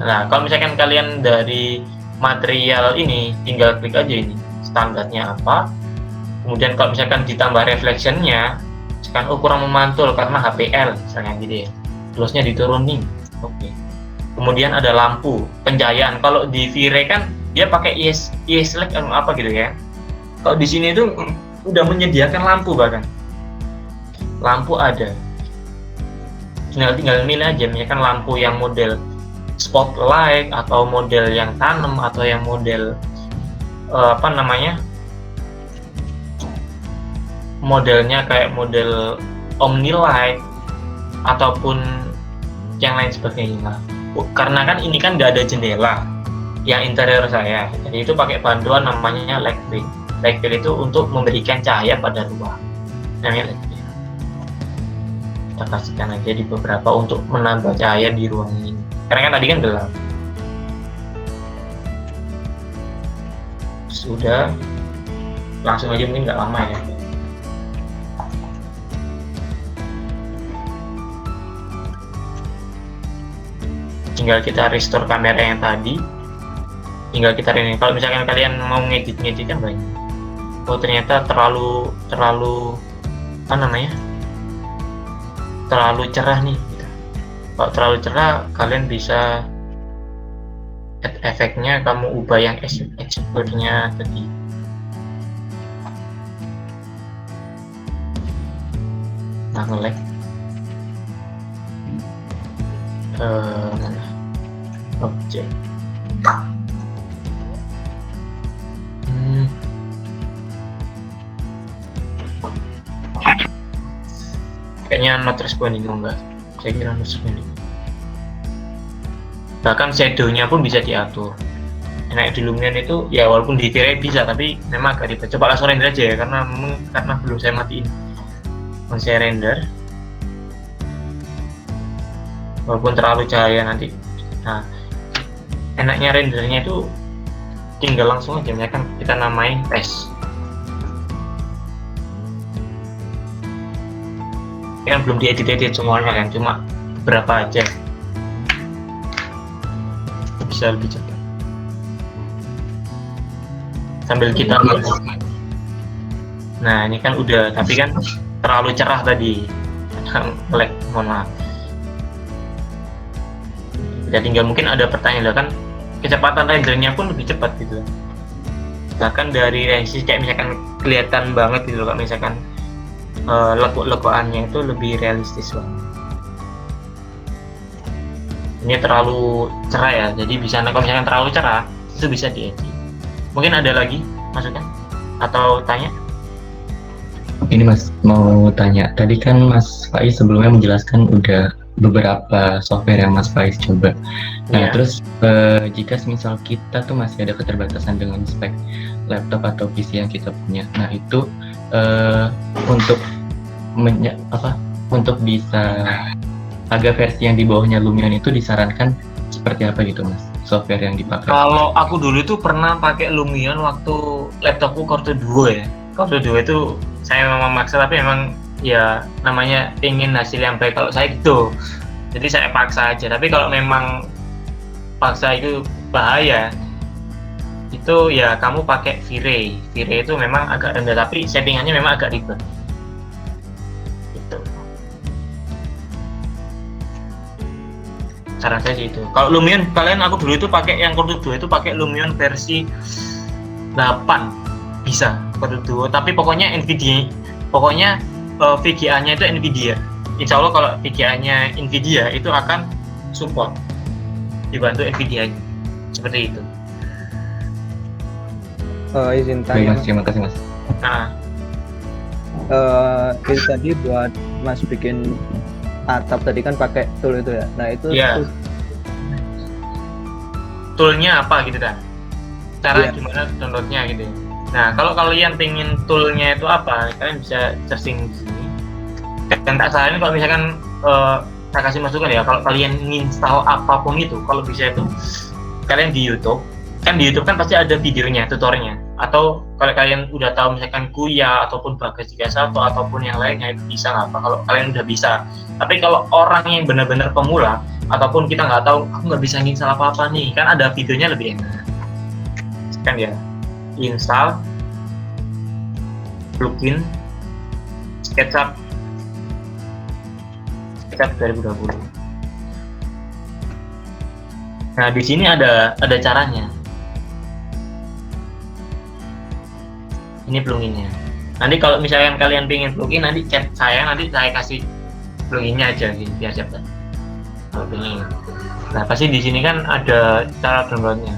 Nah, kalau misalkan kalian dari material ini, tinggal klik aja ini standarnya apa, kemudian kalau misalkan ditambah reflectionnya, misalkan kurang memantul karena HPL misalnya gitu ya, terusnya diturunin. Oke. Kemudian ada lampu pencahayaan. Kalau di V-Ray kan dia pakai ES Select atau apa gitu ya. Kalau di sini itu udah menyediakan lampu, bahkan lampu ada, tinggal milih aja, misalkan lampu yang model spotlight atau model yang tanam atau yang model modelnya kayak model Omnilight ataupun yang lain sebagainya. Karena kan ini kan nggak ada jendela yang interior saya, jadi itu pakai bantuan namanya light fill. Light fill itu untuk memberikan cahaya pada ruang, namanya light fill. Kita kasihkan aja di beberapa untuk menambah cahaya di ruang ini, karena kan tadi kan gelap. Sudah, langsung aja, mungkin nggak lama ya. Tinggal kita restore kamera yang tadi, tinggal kita rename. Kalau misalkan kalian mau ngedit kan banyak. Oh ternyata terlalu terlalu cerah nih. Kalau terlalu cerah, kalian bisa add efeknya, kamu ubah yang exposure-nya tadi. Nah, nge-lag. Mana? Objek. Kayaknya not responding, enggak? Saya kira not responding. Bahkan shadow-nya pun bisa diatur. Enak di Lumion itu ya, walaupun di V-Ray bisa, tapi memang agak ribet. Coba langsung render aja ya, karena belum saya matiin. Saya render. Walaupun terlalu cahaya nanti. Nah, enaknya rendernya itu tinggal langsung aja, misalkan kita namain test. Kan belum diedit semuanya kan, cuma beberapa aja, bisa lebih cepat sambil kita nah ini kan udah, tapi kan terlalu cerah tadi, lag, mohon maaf. Ya tinggal mungkin ada pertanyaan kan, kecepatan rendernya pun lebih cepat gitu, bahkan dari resisi kayak misalkan kelihatan banget gitu kalau misalkan lekuk-lekukannya itu lebih realistis banget. Ini terlalu cerah ya, jadi bisa, kalau misalkan terlalu cerah itu bisa diedit. Mungkin ada lagi masukan atau tanya? Ini Mas mau tanya, tadi kan Mas Faiz sebelumnya menjelaskan udah beberapa software yang Mas Faiz coba. Nah, Iya. terus jika misal kita tuh masih ada keterbatasan dengan spek laptop atau PC yang kita punya, nah itu untuk bisa agak versi yang di bawahnya Lumion itu disarankan seperti apa gitu Mas, software yang dipakai? Kalau aku dulu itu pernah pakai Lumion waktu laptopku Core 2 ya. Core 2 itu saya memang maksa, tapi memang ya namanya ingin hasil yang baik kalau saya gitu. Jadi saya paksa aja. Tapi kalau memang paksa itu bahaya, itu ya kamu pakai V-Ray. V-Ray itu memang agak rendah tapi settingannya memang agak ribet. Gitu. Saran saya sih itu. Kalau Lumion aku dulu itu pakai yang Core 2 itu pakai Lumion versi 8 bisa Core 2, tapi pokoknya VGA-nya itu Nvidia. Insya Allah kalau VGA-nya Nvidia itu akan support, dibantu Nvidia seperti itu. Izin Baik tanya, Mas, terima kasih Mas. Nah, itu tadi buat Mas bikin atap tadi kan pakai tool itu ya. Nah itu Iya. Toolnya apa gitu kan? Cara Iya. gimana downloadnya gitu. Nah, kalau kalian pengen toolnya itu apa, kalian bisa searching di sini. Dan tak salah kalau misalkan saya kasih masukan ya, kalau kalian install apapun itu, kalau bisa itu kalian di YouTube. Kan di YouTube kan pasti ada videonya, tutorialnya. Atau kalau kalian udah tahu misalkan Kuya ataupun Bagas 31 ataupun yang lainnya itu bisa nggak apa kalau kalian udah bisa. Tapi kalau orang yang benar-benar pemula ataupun kita nggak tahu, aku nggak bisa install apa-apa nih, kan ada videonya lebih enak. Kan ya, install plugin SketchUp 2020. Nah, di sini ada caranya. Ini pluginnya. Nanti kalau misalkan kalian pengen plugin, nanti chat saya, nanti saya kasih pluginnya aja gitu, biar cepat. Kalau pengen. Nah, pasti di sini kan ada cara downloadnya.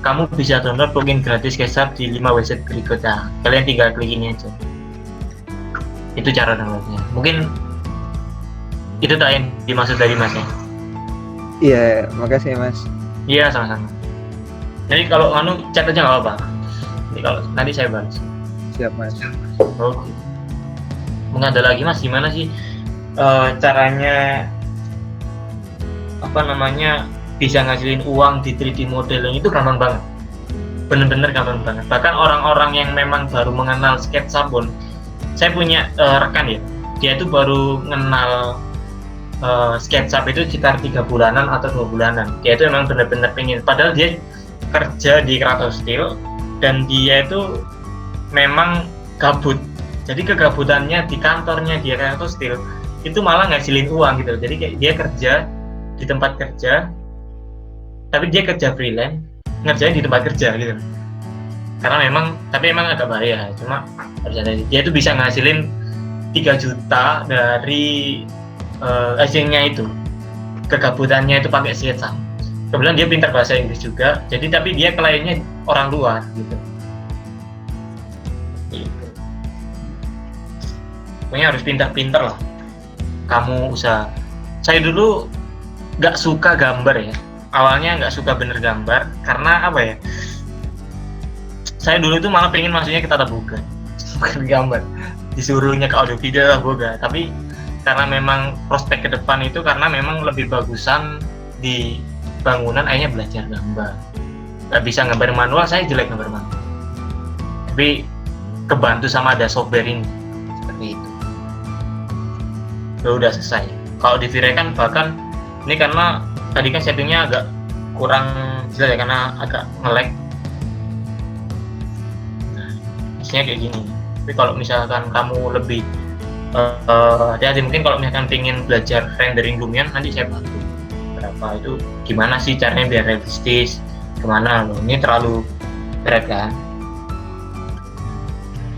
Kamu bisa download plugin gratis SketchUp di 5 website berikutnya. Kalian tinggal klik ini aja. Itu cara downloadnya. Mungkin itu tak yang dimaksud dari Mas ya? Iya, makasih Mas. Iya, sama-sama. Jadi kalau chat aja nggak apa-apa. Jadi kalau nanti saya balas. Siap Mas. Oke. Mungkin ada lagi Mas, gimana sih caranya bisa ngasilin uang di 3D modeling? Itu gampang banget, bener-bener gampang banget. Bahkan orang-orang yang memang baru mengenal SketchUp pun, saya punya rekan ya, dia itu baru mengenal SketchUp itu sekitar 3 bulanan atau 2 bulanan. Dia itu memang bener-bener pengen, padahal dia kerja di Kratos Steel dan dia itu memang gabut. Jadi kegabutannya di kantornya dia Kratos Steel itu malah ngasilin uang gitu. Jadi kayak dia kerja di tempat kerja, tapi dia kerja freelance, ngerjain di tempat kerja gitu. Karena memang agak bahaya. Cuma dia itu bisa ngasilin 3 juta dari hasilnya itu. Kegabutannya itu pakai SketchUp. Kemudian dia pintar bahasa Inggris juga. Jadi tapi dia kliennya orang luar gitu. Pokoknya harus pintar-pintar lah. Kamu usaha. Saya dulu nggak suka gambar ya. Awalnya nggak suka bener gambar karena apa ya? Saya dulu itu malah pengen masuknya ke tata boga, bukan gambar. Disuruhnya ke audio video lah boga. Tapi karena memang prospek ke depan itu karena memang lebih bagusan di bangunan, akhirnya belajar gambar. Nggak bisa gambar manual, saya jelek gambar manual. Tapi kebantu sama ada software ini seperti itu. Udah selesai. Kalau di V-Ray kan bahkan ini karena tadi kan settingnya agak kurang jelas ya karena agak nge-lag. Nah, isinya kayak gini. Tapi kalau misalkan kamu lebih hati-hati, mungkin kalau misalkan pengen belajar rendering Lumion, nanti saya bantu berapa itu gimana sih caranya biar realistis, kemana loh. Ini terlalu berat kan.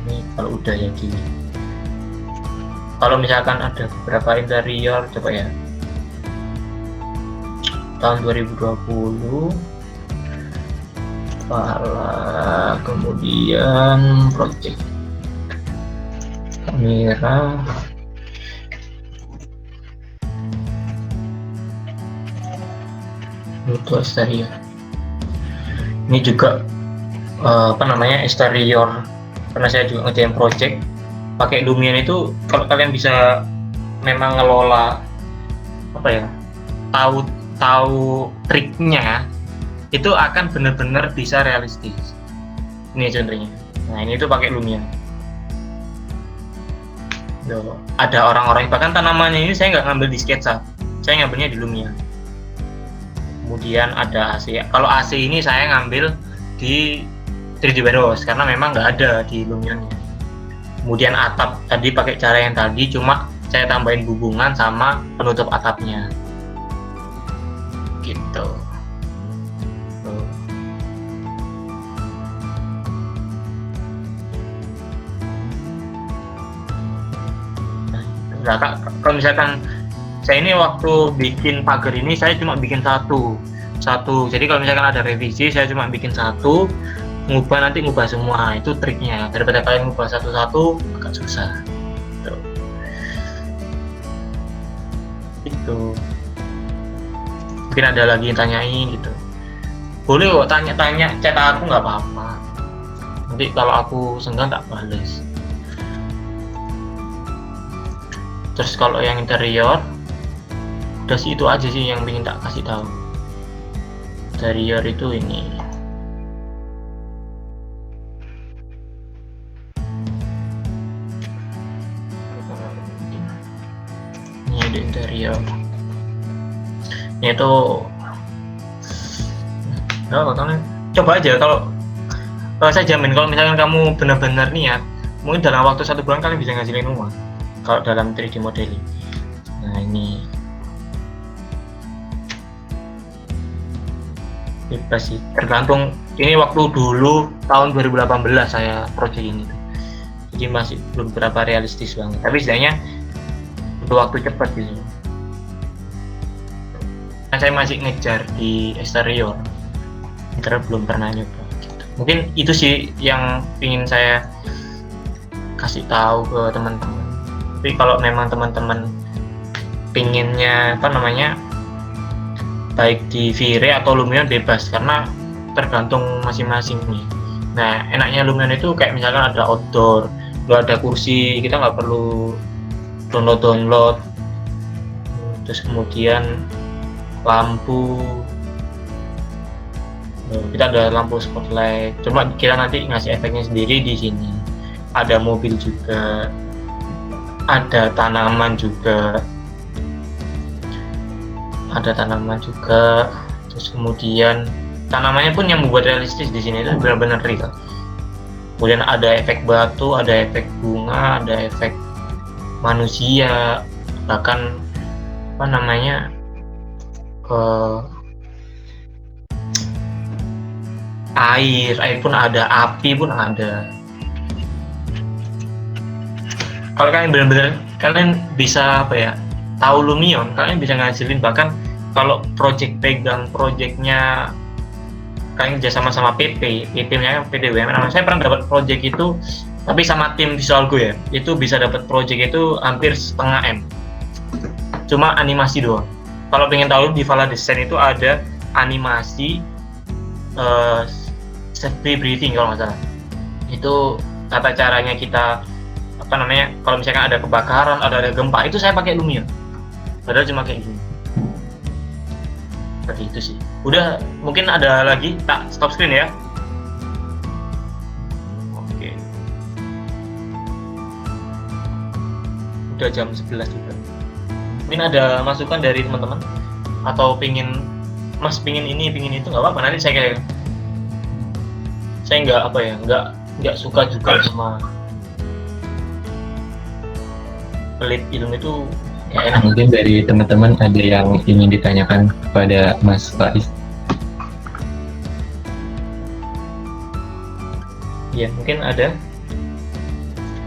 Ini kalau udah ya gini. Kalau misalkan ada beberapa interior, coba ya tahun 2020 kepala, kemudian project kamera, itu eksterior. Ini juga eksterior, karena saya juga ngerjain project pakai Lumion. Itu kalau kalian bisa memang ngelola tahu triknya, itu akan benar-benar bisa realistis. Ini contohnya. Nah, ini tuh pakai Lumion. Loh, ada orang-orang bahkan tanamannya ini saya nggak ngambil di SketchUp, saya ngambilnya di Lumion. kemudian ada AC. Kalau AC ini saya ngambil di 3D Warehouse karena memang nggak ada di Lumionnya. Kemudian atap tadi pakai cara yang tadi, cuma saya tambahin hubungan sama penutup atapnya gitu. Tuh. Nah, kalau misalkan saya ini waktu bikin pagar ini saya cuma bikin satu. Jadi kalau misalkan ada revisi saya cuma bikin satu, nanti ngubah semua. Itu triknya, daripada kalian ngubah satu-satu agak susah gitu. Mungkin ada lagi yang tanyain gitu, boleh kok tanya-tanya, chat aku nggak apa-apa, nanti kalau aku senggang tak bales. Terus kalau yang interior udah sih, itu aja sih yang ingin tak kasih tahu. Interior itu ini di interior ini itu kalian coba aja. Kalau saya jamin kalau misalkan kamu benar-benar niat, mungkin dalam waktu 1 bulan kalian bisa ngasilin rumah kalau dalam 3D modeling. Nah ini bebas sih, tergantung. Ini waktu dulu tahun 2018 saya project ini, jadi masih belum berapa realistis banget, tapi setidaknya waktu cepat gitu. Nah, saya masih ngejar di eksterior, karena belum pernah nyoba gitu. Mungkin itu sih yang ingin saya kasih tahu ke teman-teman. Tapi kalau memang teman-teman pinginnya baik di V-Ray atau Lumion bebas, karena tergantung masing-masing nih. Nah enaknya Lumion itu kayak misalkan ada outdoor, nggak ada kursi, kita nggak perlu download, terus kemudian lampu, kita ada lampu spotlight, cuma kita nanti ngasih efeknya sendiri di sini. Ada mobil juga, ada tanaman juga, terus kemudian tanamannya pun yang membuat realistis di sini itu benar-benar real. Kemudian ada efek batu, ada efek bunga, ada efek manusia, bahkan air pun ada, api pun ada. Kalau kalian benar-benar kalian bisa tahu Lumion, kalian bisa ngasilin. Bahkan kalau pegang projectnya kalian kerja sama PP-nya PDWM. Saya pernah dapat project itu, tapi sama tim Visualgo ya, itu bisa dapat project itu hampir 0,5 M, cuma animasi doang. Kalau pengen tahu di Vala Design itu ada animasi safety breathing kalau nggak salah. Itu tata caranya kita kalau misalkan ada kebakaran, ada gempa, itu saya pakai Lumion. Padahal cuma kayak gini. Seperti itu sih. Udah, mungkin ada lagi, tak stop screen ya. Oke. Udah jam 11 juga. Mungkin ada masukan dari teman-teman, atau Mas pingin ini, pingin itu, nggak apa-apa. Nanti saya nggak suka juga sama pelit ilmu itu. Ya, enak. Mungkin dari teman-teman ada yang ingin ditanyakan kepada Mas Faiz. Ya mungkin ada.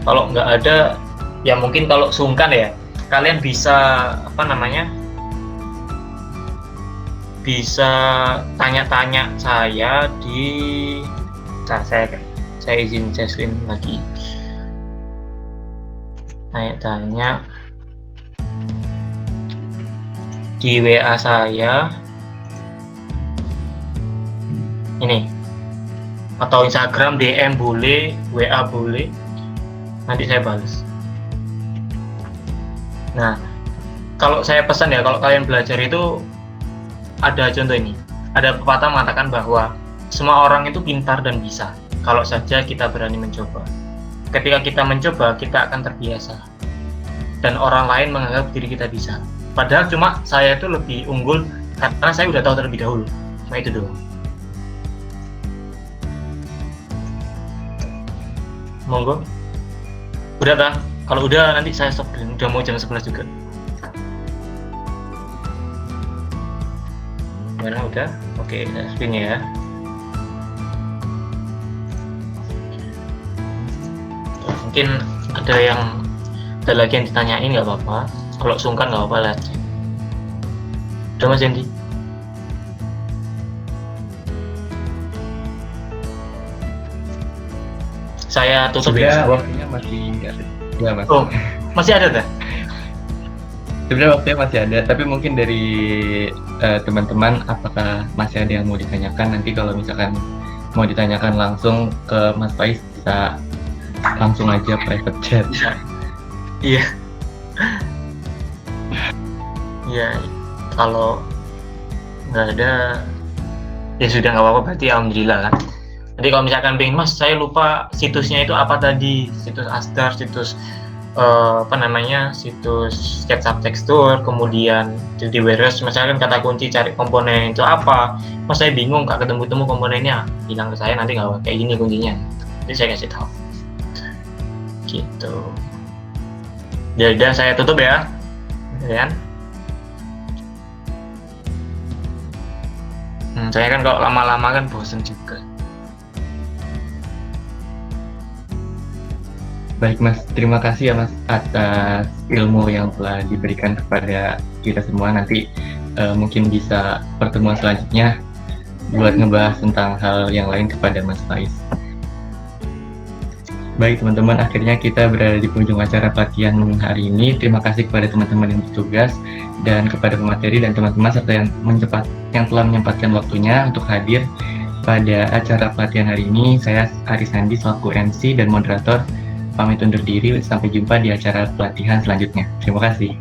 Kalau nggak ada, ya mungkin kalau sungkan ya, kalian bisa bisa tanya-tanya saya di saya izin screen lagi. Tanya-tanya di WA saya ini, atau Instagram DM boleh, WA boleh, nanti saya balas. Nah kalau saya pesan ya, kalau kalian belajar itu ada contoh ini, ada pepatah mengatakan bahwa semua orang itu pintar dan bisa kalau saja kita berani mencoba. Ketika kita mencoba, kita akan terbiasa dan orang lain menganggap diri kita bisa. Padahal cuma saya itu lebih unggul karena saya udah tahu terlebih dahulu. Cuma itu doang. Monggo. Udah tak? Kalau udah nanti saya stop dulu. Udah mau jam 11 juga. Mana udah? Oke, screen ya. Mungkin ada lagi yang ditanyain, nggak apa-apa. Kalau sungkan nggak apa-apa lah. Udah Mas Yendi? Saya tutup Sebenarnya ya. waktunya masih ada. Ya, Mas. Oh, masih ada dah? Sebenarnya waktunya masih ada, tapi mungkin dari teman-teman apakah masih ada yang mau ditanyakan? Nanti kalau misalkan mau ditanyakan langsung ke Mas Faiz, bisa langsung aja private chat. Bisa. Iya. Iya. Kalau nggak ada, ya sudah nggak apa-apa. Berarti alhamdulillah kan. Nanti kalau misalkan pengen, Mas, saya lupa situsnya itu apa tadi, situs Astar, situs situs SketchUp tekstur, kemudian di Warehouse misalkan kata kunci cari komponen itu apa, Mas saya bingung nggak ketemu komponennya, bilang ke saya, nanti nggak kayak gini kuncinya, jadi saya kasih tahu gitu. Jadi saya tutup ya, kan? Saya kan kalau lama-lama kan bosen juga. Baik Mas, terima kasih ya Mas atas ilmu yang telah diberikan kepada kita semua. Nanti mungkin bisa pertemuan selanjutnya buat ngebahas tentang hal yang lain kepada Mas Faiz. Baik teman-teman, akhirnya kita berada di penghujung acara pelatihan hari ini. Terima kasih kepada teman-teman yang bertugas dan kepada pemateri dan teman-teman serta yang telah menyempatkan waktunya untuk hadir pada acara pelatihan hari ini. Saya Aris Andi selaku MC dan moderator pamit undur diri, sampai jumpa di acara pelatihan selanjutnya. Terima kasih.